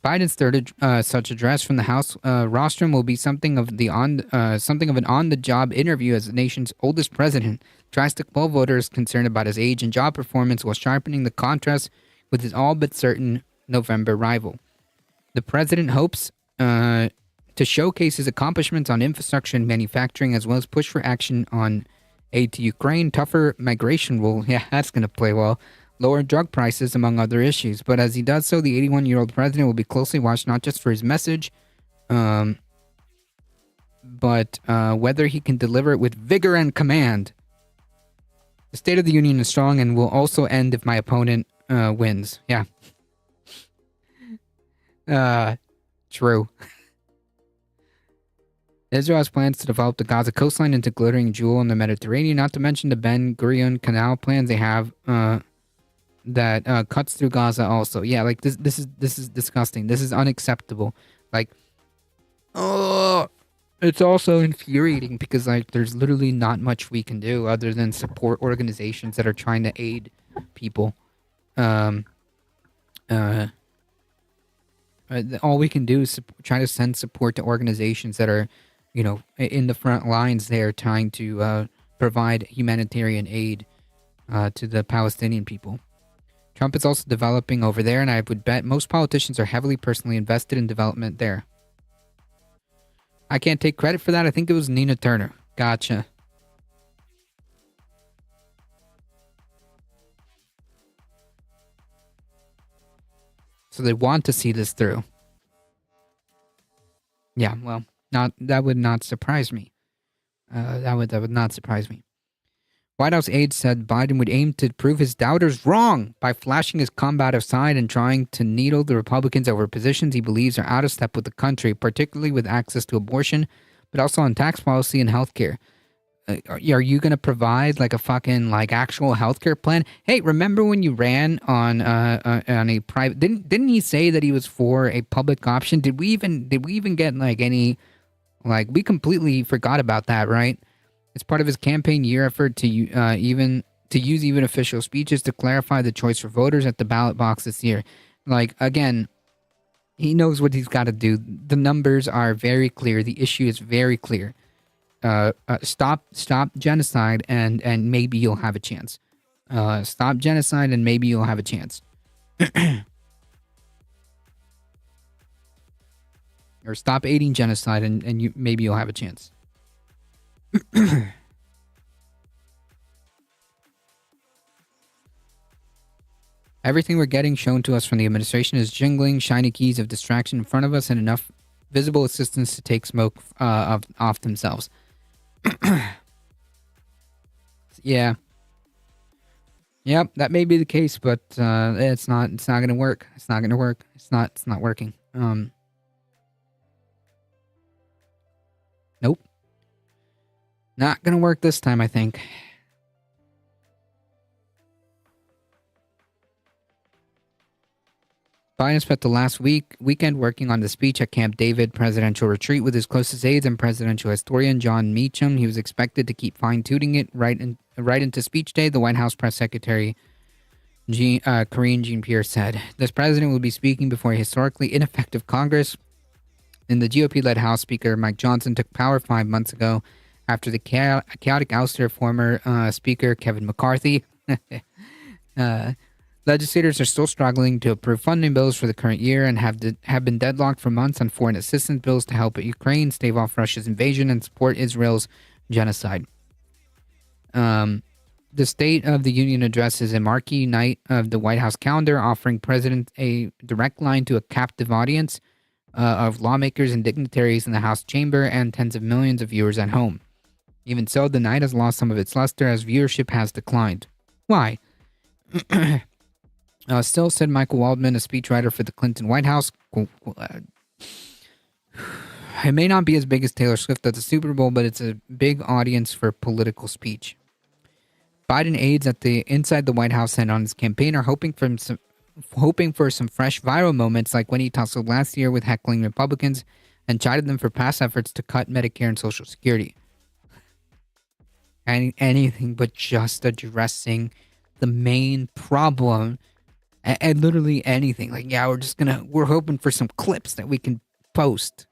Biden's third such address from the House rostrum will be something of an on-the-job interview as the nation's oldest president tries to quell voters concerned about his age and job performance while sharpening the contrast with his all but certain November rival. The president hopes to showcase his accomplishments on infrastructure and manufacturing, as well as push for action on aid to Ukraine, tougher migration rule. Yeah, that's going to play well. Lower drug prices, among other issues. But as he does so, the 81-year-old president will be closely watched not just for his message, but whether he can deliver it with vigor and command. The State of the Union is strong and will also end if my opponent wins. Yeah. True. Israel has plans to develop the Gaza coastline into glittering jewel in the Mediterranean, not to mention the Ben Gurion Canal plans they have that cuts through Gaza also. Yeah, like this is disgusting. This is unacceptable. Like, oh, it's also infuriating because like there's literally not much we can do other than support organizations that are trying to aid people. All we can do is try to send support to organizations that are, you know, in the front lines there trying to provide humanitarian aid to the Palestinian people. Trump is also developing over there, and I would bet most politicians are heavily personally invested in development there. I can't take credit for that. I think it was Nina Turner. Gotcha. So they want to see this through. Yeah, well, that would not surprise me. That would not surprise me. White House aides said Biden would aim to prove his doubters wrong by flashing his combative side and trying to needle the Republicans over positions he believes are out of step with the country, particularly with access to abortion, but also on tax policy and healthcare. Are you going to provide like a fucking like actual healthcare plan? Hey, remember when you ran on a private? Didn't he say that he was for a public option? Did we even get like any like we completely forgot about that, right? It's part of his campaign year effort to use even official speeches to clarify the choice for voters at the ballot box this year. Like, again, he knows what he's got to do. The numbers are very clear. The issue is very clear. Stop genocide and maybe you'll have a chance. Stop genocide and maybe you'll have a chance. Or stop aiding genocide and maybe you'll have a chance. Everything we're getting shown to us from the administration is jingling shiny keys of distraction in front of us and enough visible assistance to take smoke off themselves. Yeah. Yep, that may be the case, but it's not going to work. It's not going to work. It's not working. Nope. Not gonna work this time, I think. Biden spent the last weekend working on the speech at Camp David presidential retreat with his closest aides and presidential historian John Meacham. He was expected to keep fine-tuning it right into speech day, the White House press secretary Karine Jean-Pierre said. This president will be speaking before a historically ineffective Congress. And the GOP-led House Speaker Mike Johnson took power 5 months ago after the chaotic ouster of former Speaker Kevin McCarthy. Legislators are still struggling to approve funding bills for the current year and have been deadlocked for months on foreign assistance bills to help Ukraine stave off Russia's invasion and support Israel's genocide. The State of the Union address is a marquee night of the White House calendar, offering President a direct line to a captive audience of lawmakers and dignitaries in the House chamber and tens of millions of viewers at home. Even so, the night has lost some of its luster as viewership has declined. Why? Still, said Michael Waldman, a speechwriter for the Clinton White House, it may not be as big as Taylor Swift at the Super Bowl, but it's a big audience for political speech. Biden aides inside the White House and on his campaign are hoping hoping for some fresh viral moments like when he tussled last year with heckling Republicans and chided them for past efforts to cut Medicare and Social Security. Anything but just addressing the main problem, and literally anything. Like, yeah, we're hoping for some clips that we can post.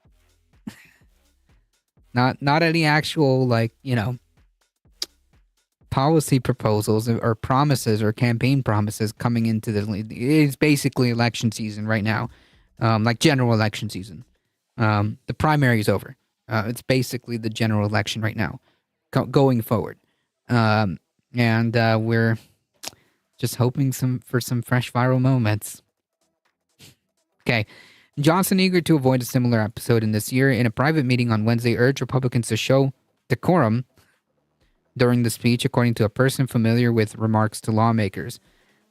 Not any actual, like, policy proposals or promises or campaign promises coming into it's basically election season right now. Like general election season. The primary is over. It's basically the general election right now, going forward. And we're just hoping for some fresh viral moments. Okay. Johnson, eager to avoid a similar episode in this year, in a private meeting on Wednesday, urged Republicans to show decorum during the speech, according to a person familiar with remarks to lawmakers.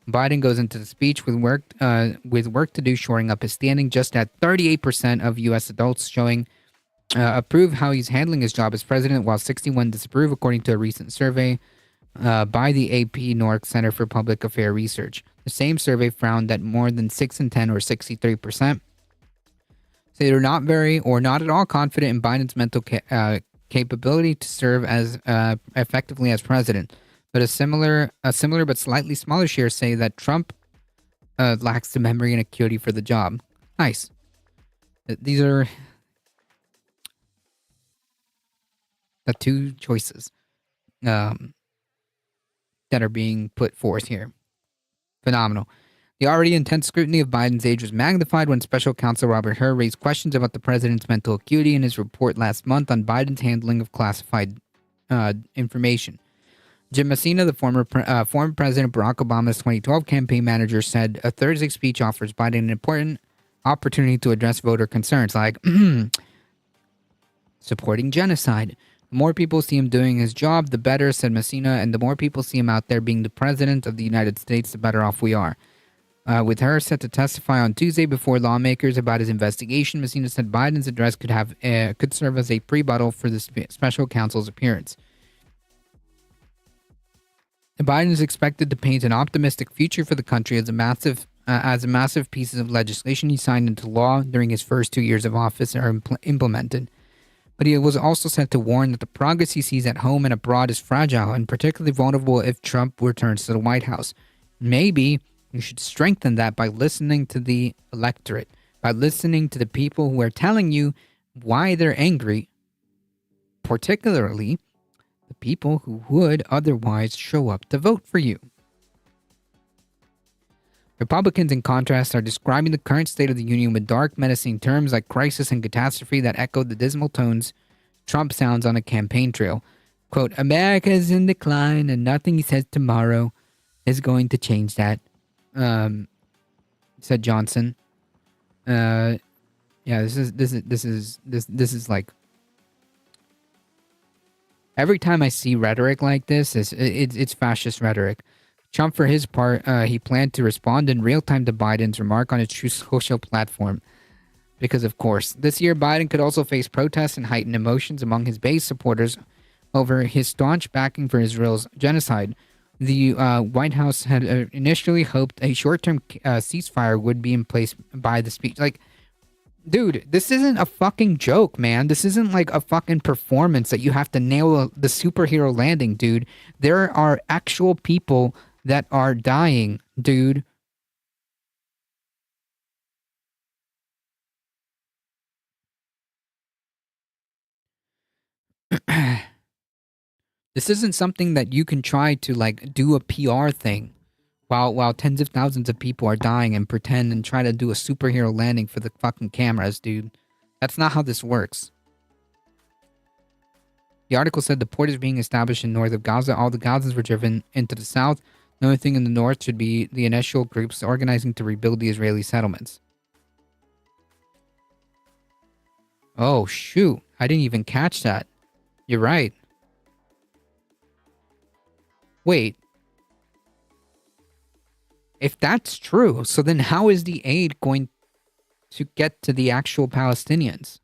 Biden goes into the speech with work to do, shoring up his standing just at 38% of U.S. adults showing approve how he's handling his job as president, while 61 disapprove, according to a recent survey by the AP North Center for Public Affairs Research. The same survey found that more than 6 in 10, or 63%, say they're not very or not at all confident in Biden's mental capability to serve as effectively as president. But a similar but slightly smaller share say that Trump lacks the memory and acuity for the job. Nice. These are the two choices that are being put forth here. Phenomenal. The already intense scrutiny of Biden's age was magnified when Special Counsel Robert Hur raised questions about the president's mental acuity in his report last month on Biden's handling of classified information. Jim Messina, the former President Barack Obama's 2012 campaign manager, said a Thursday speech offers Biden an important opportunity to address voter concerns like supporting genocide. The more people see him doing his job, the better, said Messina, and the more people see him out there being the president of the United States, the better off we are. With her set to testify on Tuesday before lawmakers about his investigation, Messina said Biden's address could serve as a pre-buttal for the special counsel's appearance. Biden is expected to paint an optimistic future for the country as a massive pieces of legislation he signed into law during his first 2 years of office are implemented. But he was also set to warn that the progress he sees at home and abroad is fragile and particularly vulnerable if Trump returns to the White House. Maybe you should strengthen that by listening to the electorate, by listening to the people who are telling you why they're angry, particularly the people who would otherwise show up to vote for you. Republicans, in contrast, are describing the current state of the union with dark, menacing terms like crisis and catastrophe that echo the dismal tones Trump sounds on a campaign trail. Quote, America is in decline and nothing he says tomorrow is going to change that, said Johnson. This is like, every time I see rhetoric like this, it's fascist rhetoric. Trump, for his part, he planned to respond in real time to Biden's remark on his Truth Social platform. Because, of course, this year Biden could also face protests and heightened emotions among his base supporters over his staunch backing for Israel's genocide. The White House had initially hoped a short-term ceasefire would be in place by the speech. Like, dude, this isn't a fucking joke, man. This isn't like a fucking performance that you have to nail the superhero landing, dude. There are actual people that are dying, dude. This isn't something that you can try to like do a PR thing while tens of thousands of people are dying and pretend and try to do a superhero landing for the fucking cameras, dude. That's not how this works. The article said the port is being established in north of Gaza. All the Gazans were driven into the south. The only thing in the north should be the initial groups organizing to rebuild the Israeli settlements. Oh, shoot. I didn't even catch that. You're right. Wait. If that's true, so then how is the aid going to get to the actual Palestinians?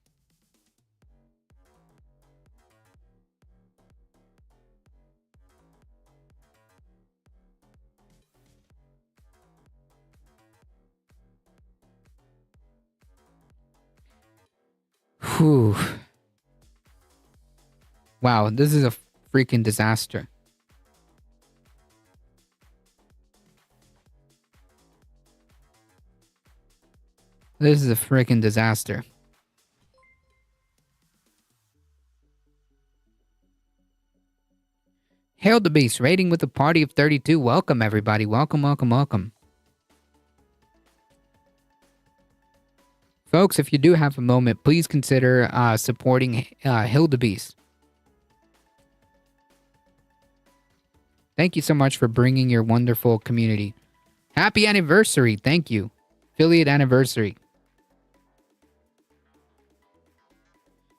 Whew. Wow, this is a freaking disaster. This is a freaking disaster. Hail the Beast, rating with a party of 32. Welcome, everybody. Welcome, welcome, welcome. Folks, if you do have a moment, please consider supporting Hildebeest. Thank you so much for bringing your wonderful community. Happy anniversary. Thank you. Affiliate anniversary.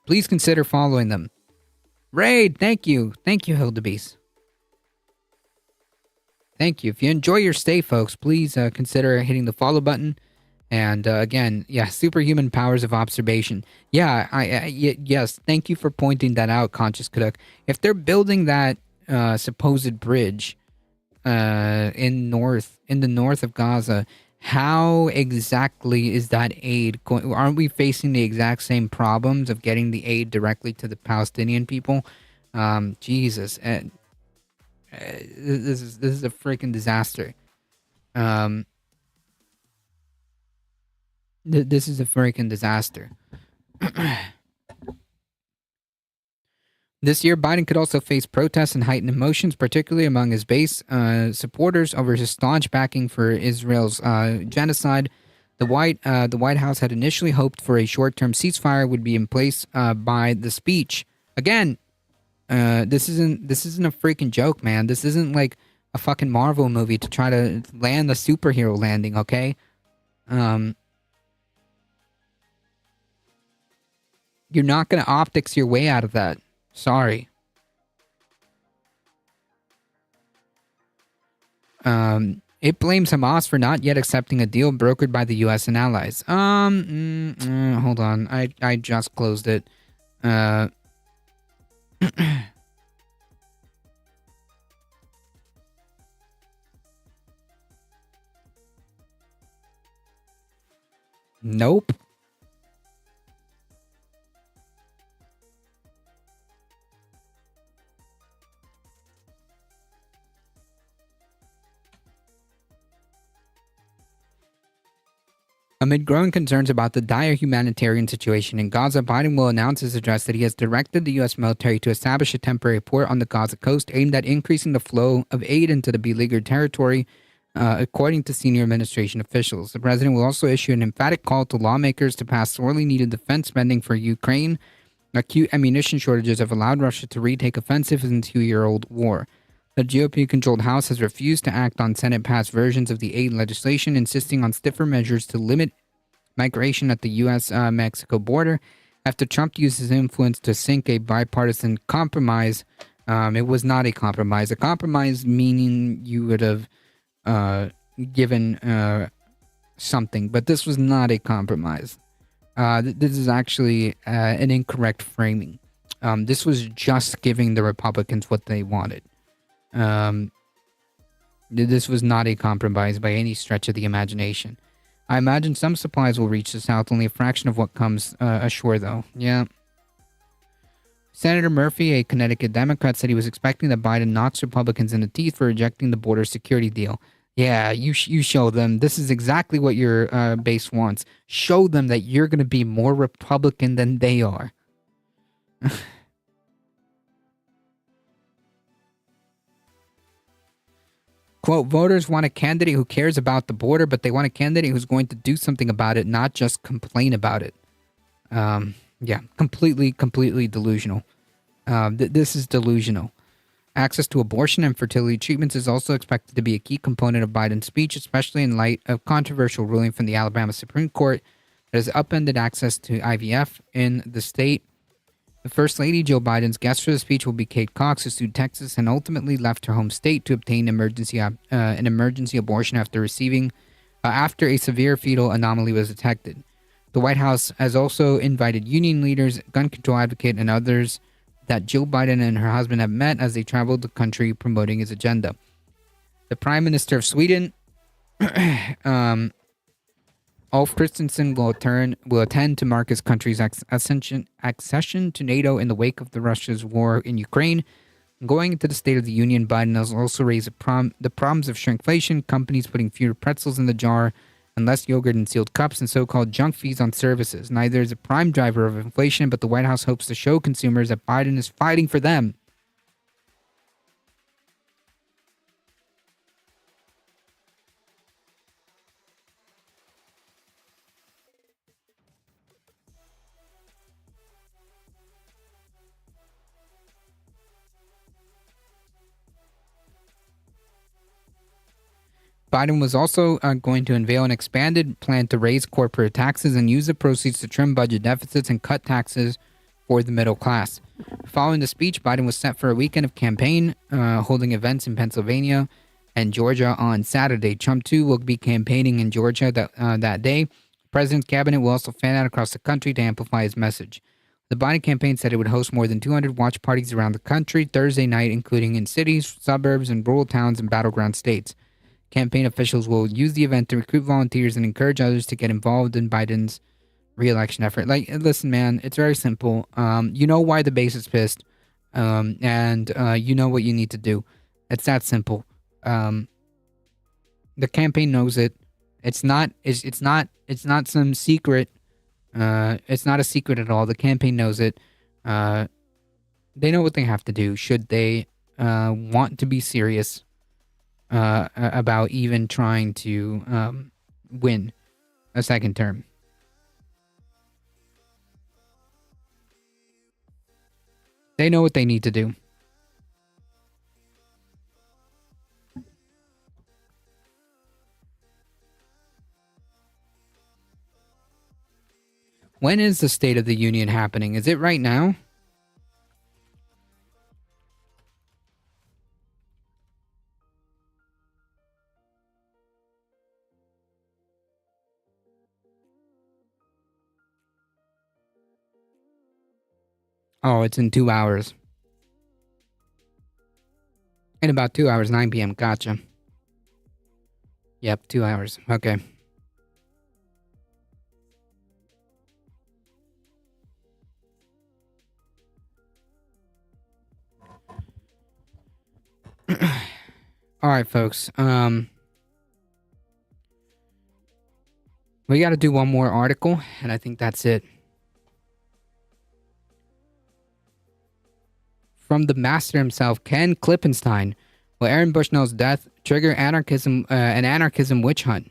Please consider following them. Raid, thank you. Thank you, Hildebeest. Thank you. If you enjoy your stay, folks, please consider hitting the follow button. And again, yeah, superhuman powers of observation. Yeah, yes, thank you for pointing that out, Conscious Caduck. If they're building that supposed bridge in the north of Gaza, how exactly is that aid going? Aren't we facing the exact same problems of getting the aid directly to the Palestinian people? Jesus, this is a freaking disaster. This is a freaking disaster. This year, Biden could also face protests and heightened emotions, particularly among his base supporters over his staunch backing for Israel's genocide. The White House had initially hoped for a short-term ceasefire would be in place by the speech. Again, this isn't a freaking joke, man. This isn't like a fucking Marvel movie to try to land a superhero landing, okay? You're not gonna optics your way out of that. Sorry. It blames Hamas for not yet accepting a deal brokered by the U.S. and allies. Hold on. I just closed it. Nope. Amid growing concerns about the dire humanitarian situation in Gaza, Biden will announce his address that he has directed the U.S. military to establish a temporary port on the Gaza coast aimed at increasing the flow of aid into the beleaguered territory, according to senior administration officials. The president will also issue an emphatic call to lawmakers to pass sorely needed defense spending for Ukraine. Acute ammunition shortages have allowed Russia to retake offensive in the 2-year-old war. The GOP-controlled House has refused to act on Senate-passed versions of the aid legislation, insisting on stiffer measures to limit migration at the U.S.-Mexico border. After Trump used his influence to sink a bipartisan compromise, it was not a compromise. A compromise meaning you would have given something, but this was not a compromise. This is actually an incorrect framing. This was just giving the Republicans what they wanted. This was not a compromise by any stretch of the imagination. I imagine some supplies will reach the South, only a fraction of what comes ashore, though. Yeah. Senator Murphy, a Connecticut Democrat, said he was expecting that Biden knocks Republicans in the teeth for rejecting the border security deal. Yeah, you show them. This is exactly what your base wants. Show them that you're going to be more Republican than they are. Quote, voters want a candidate who cares about the border, but they want a candidate who's going to do something about it, not just complain about it. Yeah, completely delusional. This is delusional. Access to abortion and fertility treatments is also expected to be a key component of Biden's speech, especially in light of controversial ruling from the Alabama Supreme Court that has upended access to IVF in the state. The First Lady, Joe Biden's guest for the speech, will be Kate Cox, who sued Texas and ultimately left her home state to obtain an emergency abortion after a severe fetal anomaly was detected. The White House has also invited union leaders, gun control advocates, and others that Jill Biden and her husband have met as they traveled the country promoting his agenda. The Prime Minister of Sweden Ulf Christensen will attend to mark his country's accession to NATO in the wake of Russia's war in Ukraine. Going into the State of the Union, Biden has also raised the problems of shrinkflation, companies putting fewer pretzels in the jar and less yogurt in sealed cups, and so-called junk fees on services. Neither is a prime driver of inflation, but the White House hopes to show consumers that Biden is fighting for them. Biden was also going to unveil an expanded plan to raise corporate taxes and use the proceeds to trim budget deficits and cut taxes for the middle class. Following the speech, Biden was set for a weekend of campaign, holding events in Pennsylvania and Georgia on Saturday. Trump, too, will be campaigning in Georgia that day. The president's cabinet will also fan out across the country to amplify his message. The Biden campaign said it would host more than 200 watch parties around the country Thursday night, including in cities, suburbs, and rural towns and battleground states. Campaign officials will use the event to recruit volunteers and encourage others to get involved in Biden's re-election effort. Like, listen, man, it's very simple. You know why the base is pissed, and you know what you need to do. It's that simple. The campaign knows it. It's not some secret. It's not a secret at all. The campaign knows it. They know what they have to do should they want to be serious about even trying to win a second term. They know what they need to do. When is the State of the Union happening? Is it right now? Oh, it's in 2 hours. In about 2 hours, 9 p.m. Gotcha. Yep, 2 hours. Okay. All right, folks. We got to do one more article, and I think that's it. From the master himself, Ken Klippenstein, will Aaron Bushnell's death trigger an anarchism witch hunt?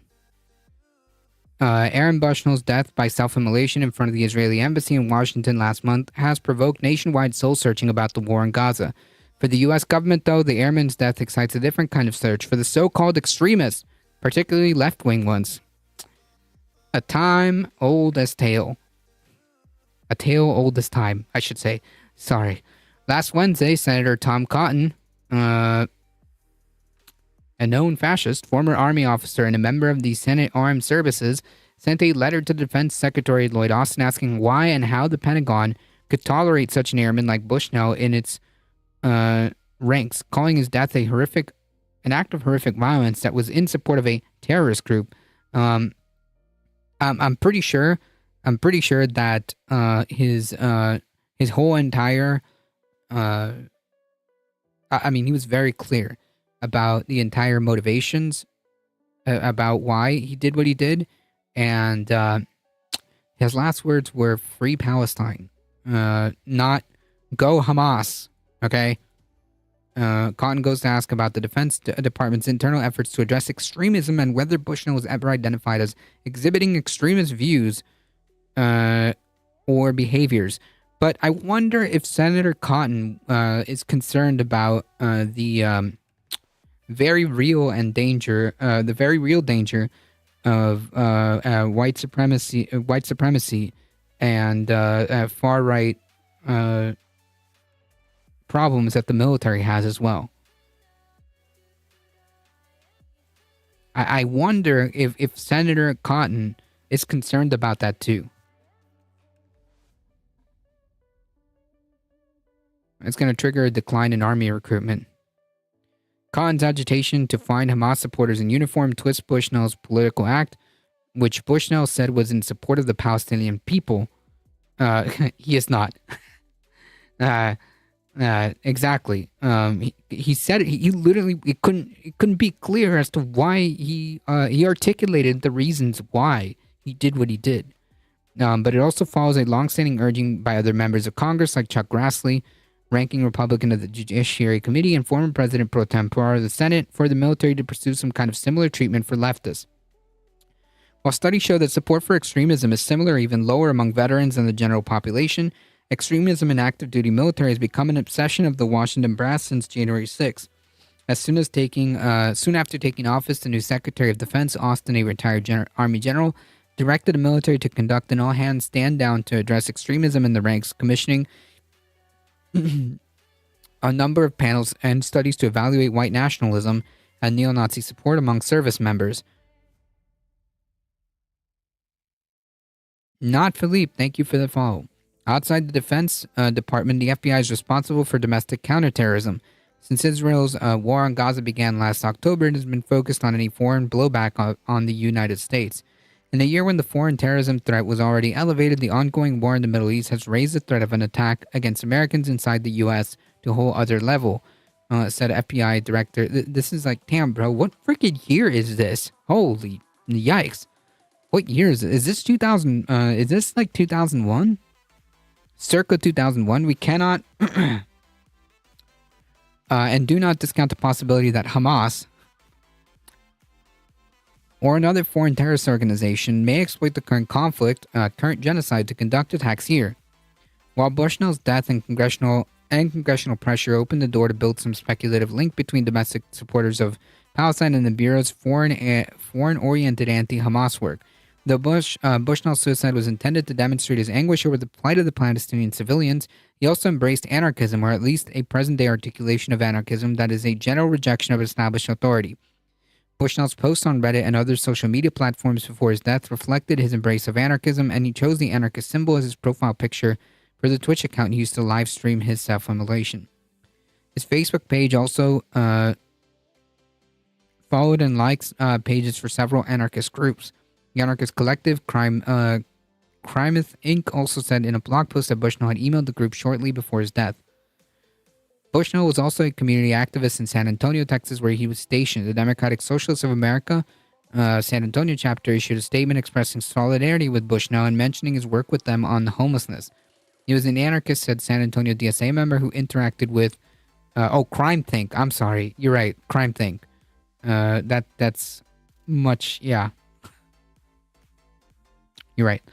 Aaron Bushnell's death by self-immolation in front of the Israeli embassy in Washington last month has provoked nationwide soul-searching about the war in Gaza. For the U.S. government, though, the airman's death excites a different kind of search for the so-called extremists, particularly left-wing ones. A time old as tale. A tale old as time, I should say. Sorry. Last Wednesday, Senator Tom Cotton, a known fascist, former Army officer, and a member of the Senate Armed Services, sent a letter to Defense Secretary Lloyd Austin asking why and how the Pentagon could tolerate such an airman like Bushnell in its ranks, calling his death an act of horrific violence that was in support of a terrorist group. I'm pretty sure that his whole entire he was very clear about the entire motivations about why he did what he did, and his last words were "Free Palestine," not "Go Hamas." Okay. Cotton goes to ask about the Defense Department's internal efforts to address extremism and whether Bushnell was ever identified as exhibiting extremist views or behaviors. But I wonder if Senator Cotton is concerned about the very real danger of white supremacy, and far right problems that the military has as well. I wonder if Senator Cotton is concerned about that too. It's going to trigger a decline in Army recruitment. Cotton's agitation to find Hamas supporters in uniform twists Bushnell's political act. which Bushnell said was in support of the Palestinian people. He is not. Exactly. He said it. He literally it couldn't be clear as to why he articulated the reasons why he did what he did. But it also follows a longstanding urging by other members of Congress like Chuck Grassley, ranking Republican of the Judiciary Committee and former President pro tempore of the Senate, for the military to pursue some kind of similar treatment for leftists. While studies show that support for extremism is similar or even lower among veterans than the general population, extremism in active duty military has become an obsession of the Washington brass since January 6th. Soon after taking office, the new Secretary of Defense, Austin, a retired Army general, directed the military to conduct an all-hands stand-down to address extremism in the ranks, commissioning a number of panels and studies to evaluate white nationalism and neo-Nazi support among service members. Not Philippe, thank you for the follow. Outside the Defense Department, the FBI is responsible for domestic counterterrorism. Since Israel's war on Gaza began last October, it has been focused on any foreign blowback on the United States. In a year when the foreign terrorism threat was already elevated, the ongoing war in the Middle East has raised the threat of an attack against Americans inside the U.S. to a whole other level, said FBI Director. This is like, damn, bro, what freaking year is this? Holy yikes. What year is it? Is this 2000? Is this like 2001? Circa 2001? We cannot and do not discount the possibility that Hamas or another foreign terrorist organization may exploit the current conflict, current genocide, to conduct attacks here. While Bushnell's death and congressional pressure opened the door to build some speculative link between domestic supporters of Palestine and the Bureau's foreign-oriented anti-Hamas work, though Bushnell's suicide was intended to demonstrate his anguish over the plight of the Palestinian civilians, he also embraced anarchism, or at least a present-day articulation of anarchism that is a general rejection of established authority. Bushnell's posts on Reddit and other social media platforms before his death reflected his embrace of anarchism, and he chose the anarchist symbol as his profile picture for the Twitch account he used to live stream his self-immolation. His Facebook page also followed and likes pages for several anarchist groups. The anarchist collective Crimeth Inc. also said in a blog post that Bushnell had emailed the group shortly before his death. Bushnell was also a community activist in San Antonio, Texas, where he was stationed. The Democratic Socialists of America San Antonio chapter issued a statement expressing solidarity with Bushnell and mentioning his work with them on homelessness. He was an anarchist, said San Antonio DSA member who interacted with CrimethInc. I'm sorry, you're right, CrimethInc. That's much, yeah. You're right.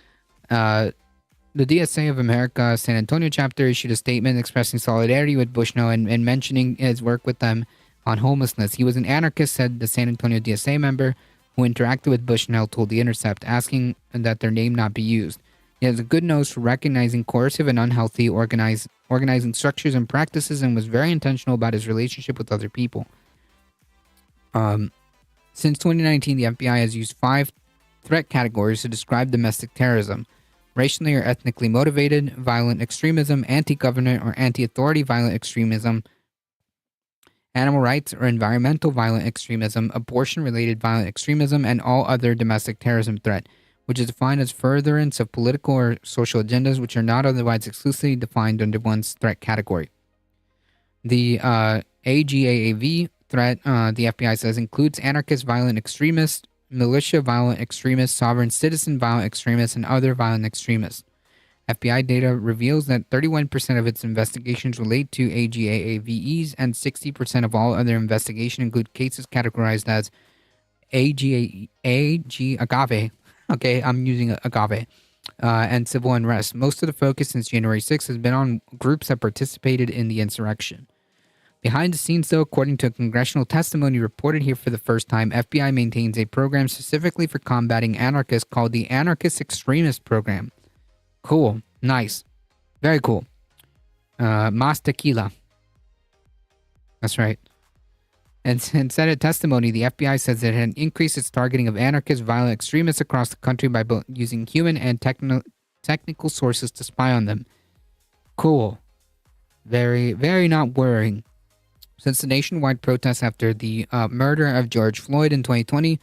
The DSA of America San Antonio chapter issued a statement expressing solidarity with Bushnell and mentioning his work with them on homelessness. He was an anarchist, said the San Antonio DSA member who interacted with Bushnell told The Intercept, asking that their name not be used. He has a good nose for recognizing coercive and unhealthy organizing structures and practices, and was very intentional about his relationship with other people. Since 2019, the FBI has used 5 threat categories to describe domestic terrorism: racially or ethnically motivated, violent extremism, anti-government or anti-authority violent extremism, animal rights or environmental violent extremism, abortion-related violent extremism, and all other domestic terrorism threat, which is defined as furtherance of political or social agendas which are not otherwise exclusively defined under one's threat category. The AGAAV threat, the FBI says, includes anarchist violent extremists, militia violent extremists, sovereign citizen violent extremists, and other violent extremists. FBI data reveals that 31% of its investigations relate to AGAAVEs, and 60% of all other investigations include cases categorized as agave. Okay, I'm using agave. And civil unrest. Most of the focus since January 6th has been on groups that participated in the insurrection. Behind the scenes, though, according to a congressional testimony reported here for the first time, FBI maintains a program specifically for combating anarchists called the Anarchist Extremist Program. Cool. Nice. Very cool. Mas Tequila. That's right. And in Senate testimony, the FBI says that it had increased its targeting of anarchist violent extremists across the country by both using human and technical sources to spy on them. Cool. Very, very not worrying. Since the nationwide protests after the murder of George Floyd in 2020,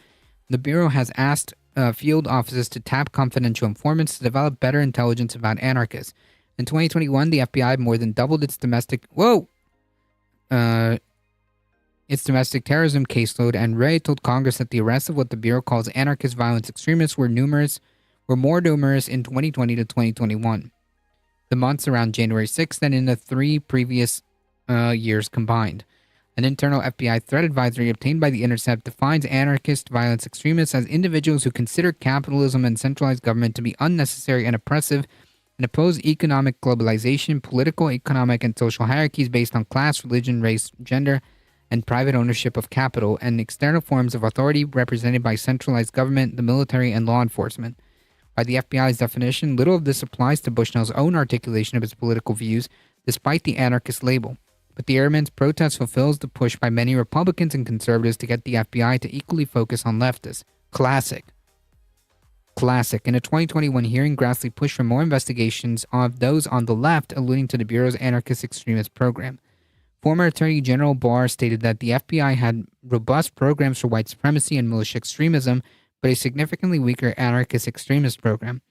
the Bureau has asked field offices to tap confidential informants to develop better intelligence about anarchists. In 2021, the FBI more than doubled its domestic terrorism caseload, and Wray told Congress that the arrests of what the Bureau calls anarchist violence extremists were more numerous in 2020 to 2021. The months around January 6th than in the 3 previous years combined. An internal FBI threat advisory obtained by The Intercept defines anarchist violence extremists as individuals who consider capitalism and centralized government to be unnecessary and oppressive and oppose economic globalization, political, economic, and social hierarchies based on class, religion, race, gender, and private ownership of capital, and external forms of authority represented by centralized government, the military, and law enforcement. By the FBI's definition, little of this applies to Bushnell's own articulation of his political views, despite the anarchist label. But the airmen's protest fulfills the push by many Republicans and conservatives to get the FBI to equally focus on leftists. Classic. In a 2021 hearing, Grassley pushed for more investigations of those on the left, alluding to the Bureau's anarchist extremist program. Former Attorney General Barr stated that the FBI had robust programs for white supremacy and militia extremism, but a significantly weaker anarchist extremist program.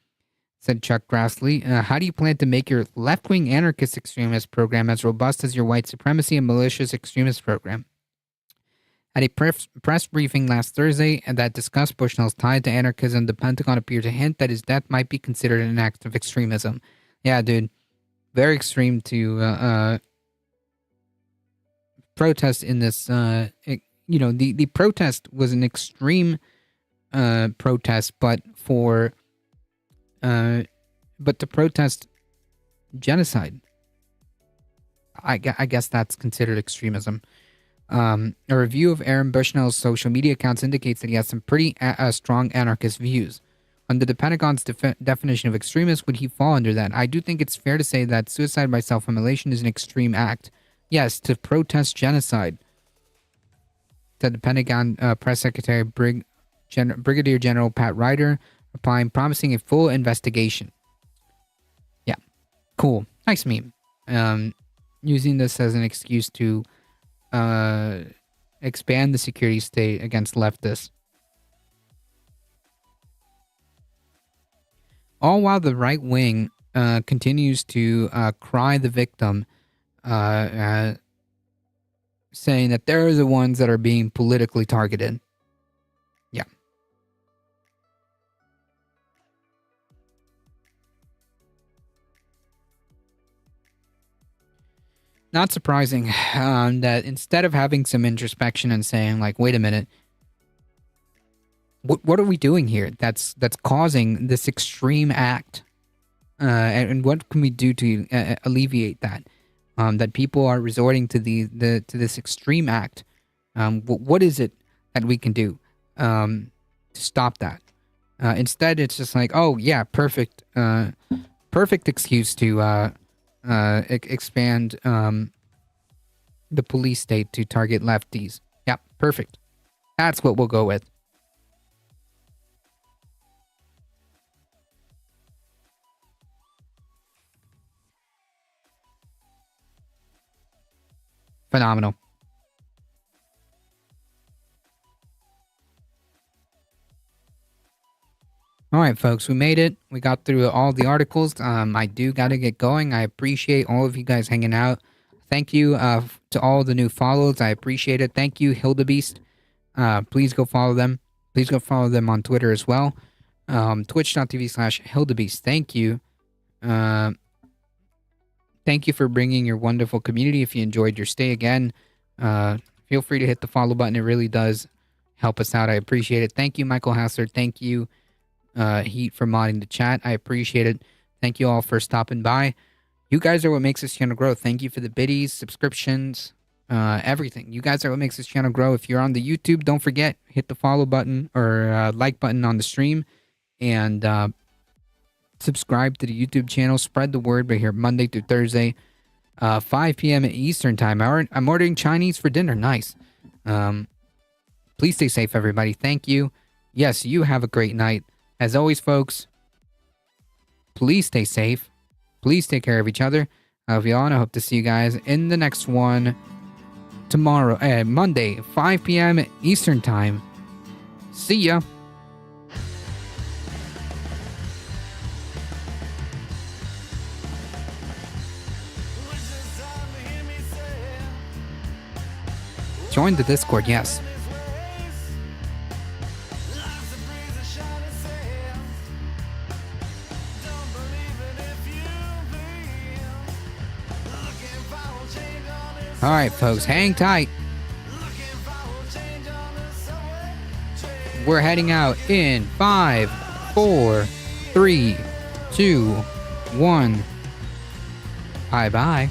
Said Chuck Grassley, how do you plan to make your left-wing anarchist extremist program as robust as your white supremacy and malicious extremist program? At a press briefing last Thursday that discussed Bushnell's tie to anarchism, the Pentagon appeared to hint that his death might be considered an act of extremism. Yeah, dude. Very extreme to protest in this, the protest was an extreme protest, but to protest genocide, I guess that's considered extremism. A review of Aaron Bushnell's social media accounts indicates that he has some pretty strong anarchist views. Under the Pentagon's definition of extremist, would he fall under that? I do think it's fair to say that suicide by self-immolation is an extreme act. Yes, to protest genocide, said the Pentagon press secretary Brigadier General Pat Ryder, replying, promising a full investigation. Yeah, cool. Nice meme. Using this as an excuse to expand the security state against leftists. All while the right wing continues to cry the victim, saying that they're the ones that are being politically targeted. Yeah. Not surprising that instead of having some introspection and saying, like, wait a minute, what are we doing here that's causing this extreme act? And what can we do to alleviate that? That people are resorting to to this extreme act. What is it that we can do to stop that? Instead, it's just like, oh yeah, perfect excuse to expand the police state to target lefties. Yeah, perfect. That's what we'll go with. Phenomenal. All right, folks, we made it. We got through all the articles. I do got to get going. I appreciate all of you guys hanging out. Thank you to all the new follows. I appreciate it. Thank you, Hildebeest. Please go follow them. Please go follow them on Twitter as well. Twitch.tv/Hildebeest. Thank you. Thank you for bringing your wonderful community. If you enjoyed your stay again, feel free to hit the follow button. It really does help us out. I appreciate it. Thank you, Michael Hassler. Thank you, Heat, for modding the chat. I appreciate it. Thank you all for stopping by. You guys are what makes this channel grow. Thank you for the biddies, subscriptions, everything. You guys are what makes this channel grow. If you're on the YouTube, don't forget, hit the follow button or like button on the stream. And subscribe to the YouTube channel. Spread the word. We're here Monday through Thursday, 5 p.m. Eastern time. I'm ordering Chinese for dinner. Nice. Please stay safe, everybody. Thank you. Yes, you have a great night. As always, folks, please stay safe. Please take care of each other. I love you all, and I hope to see you guys in the next one tomorrow, Monday, 5 p.m. Eastern time. See ya. Join the Discord, yes. All right, folks, hang tight. We're heading out in 5, 4, 3, 2, 1. Bye-bye.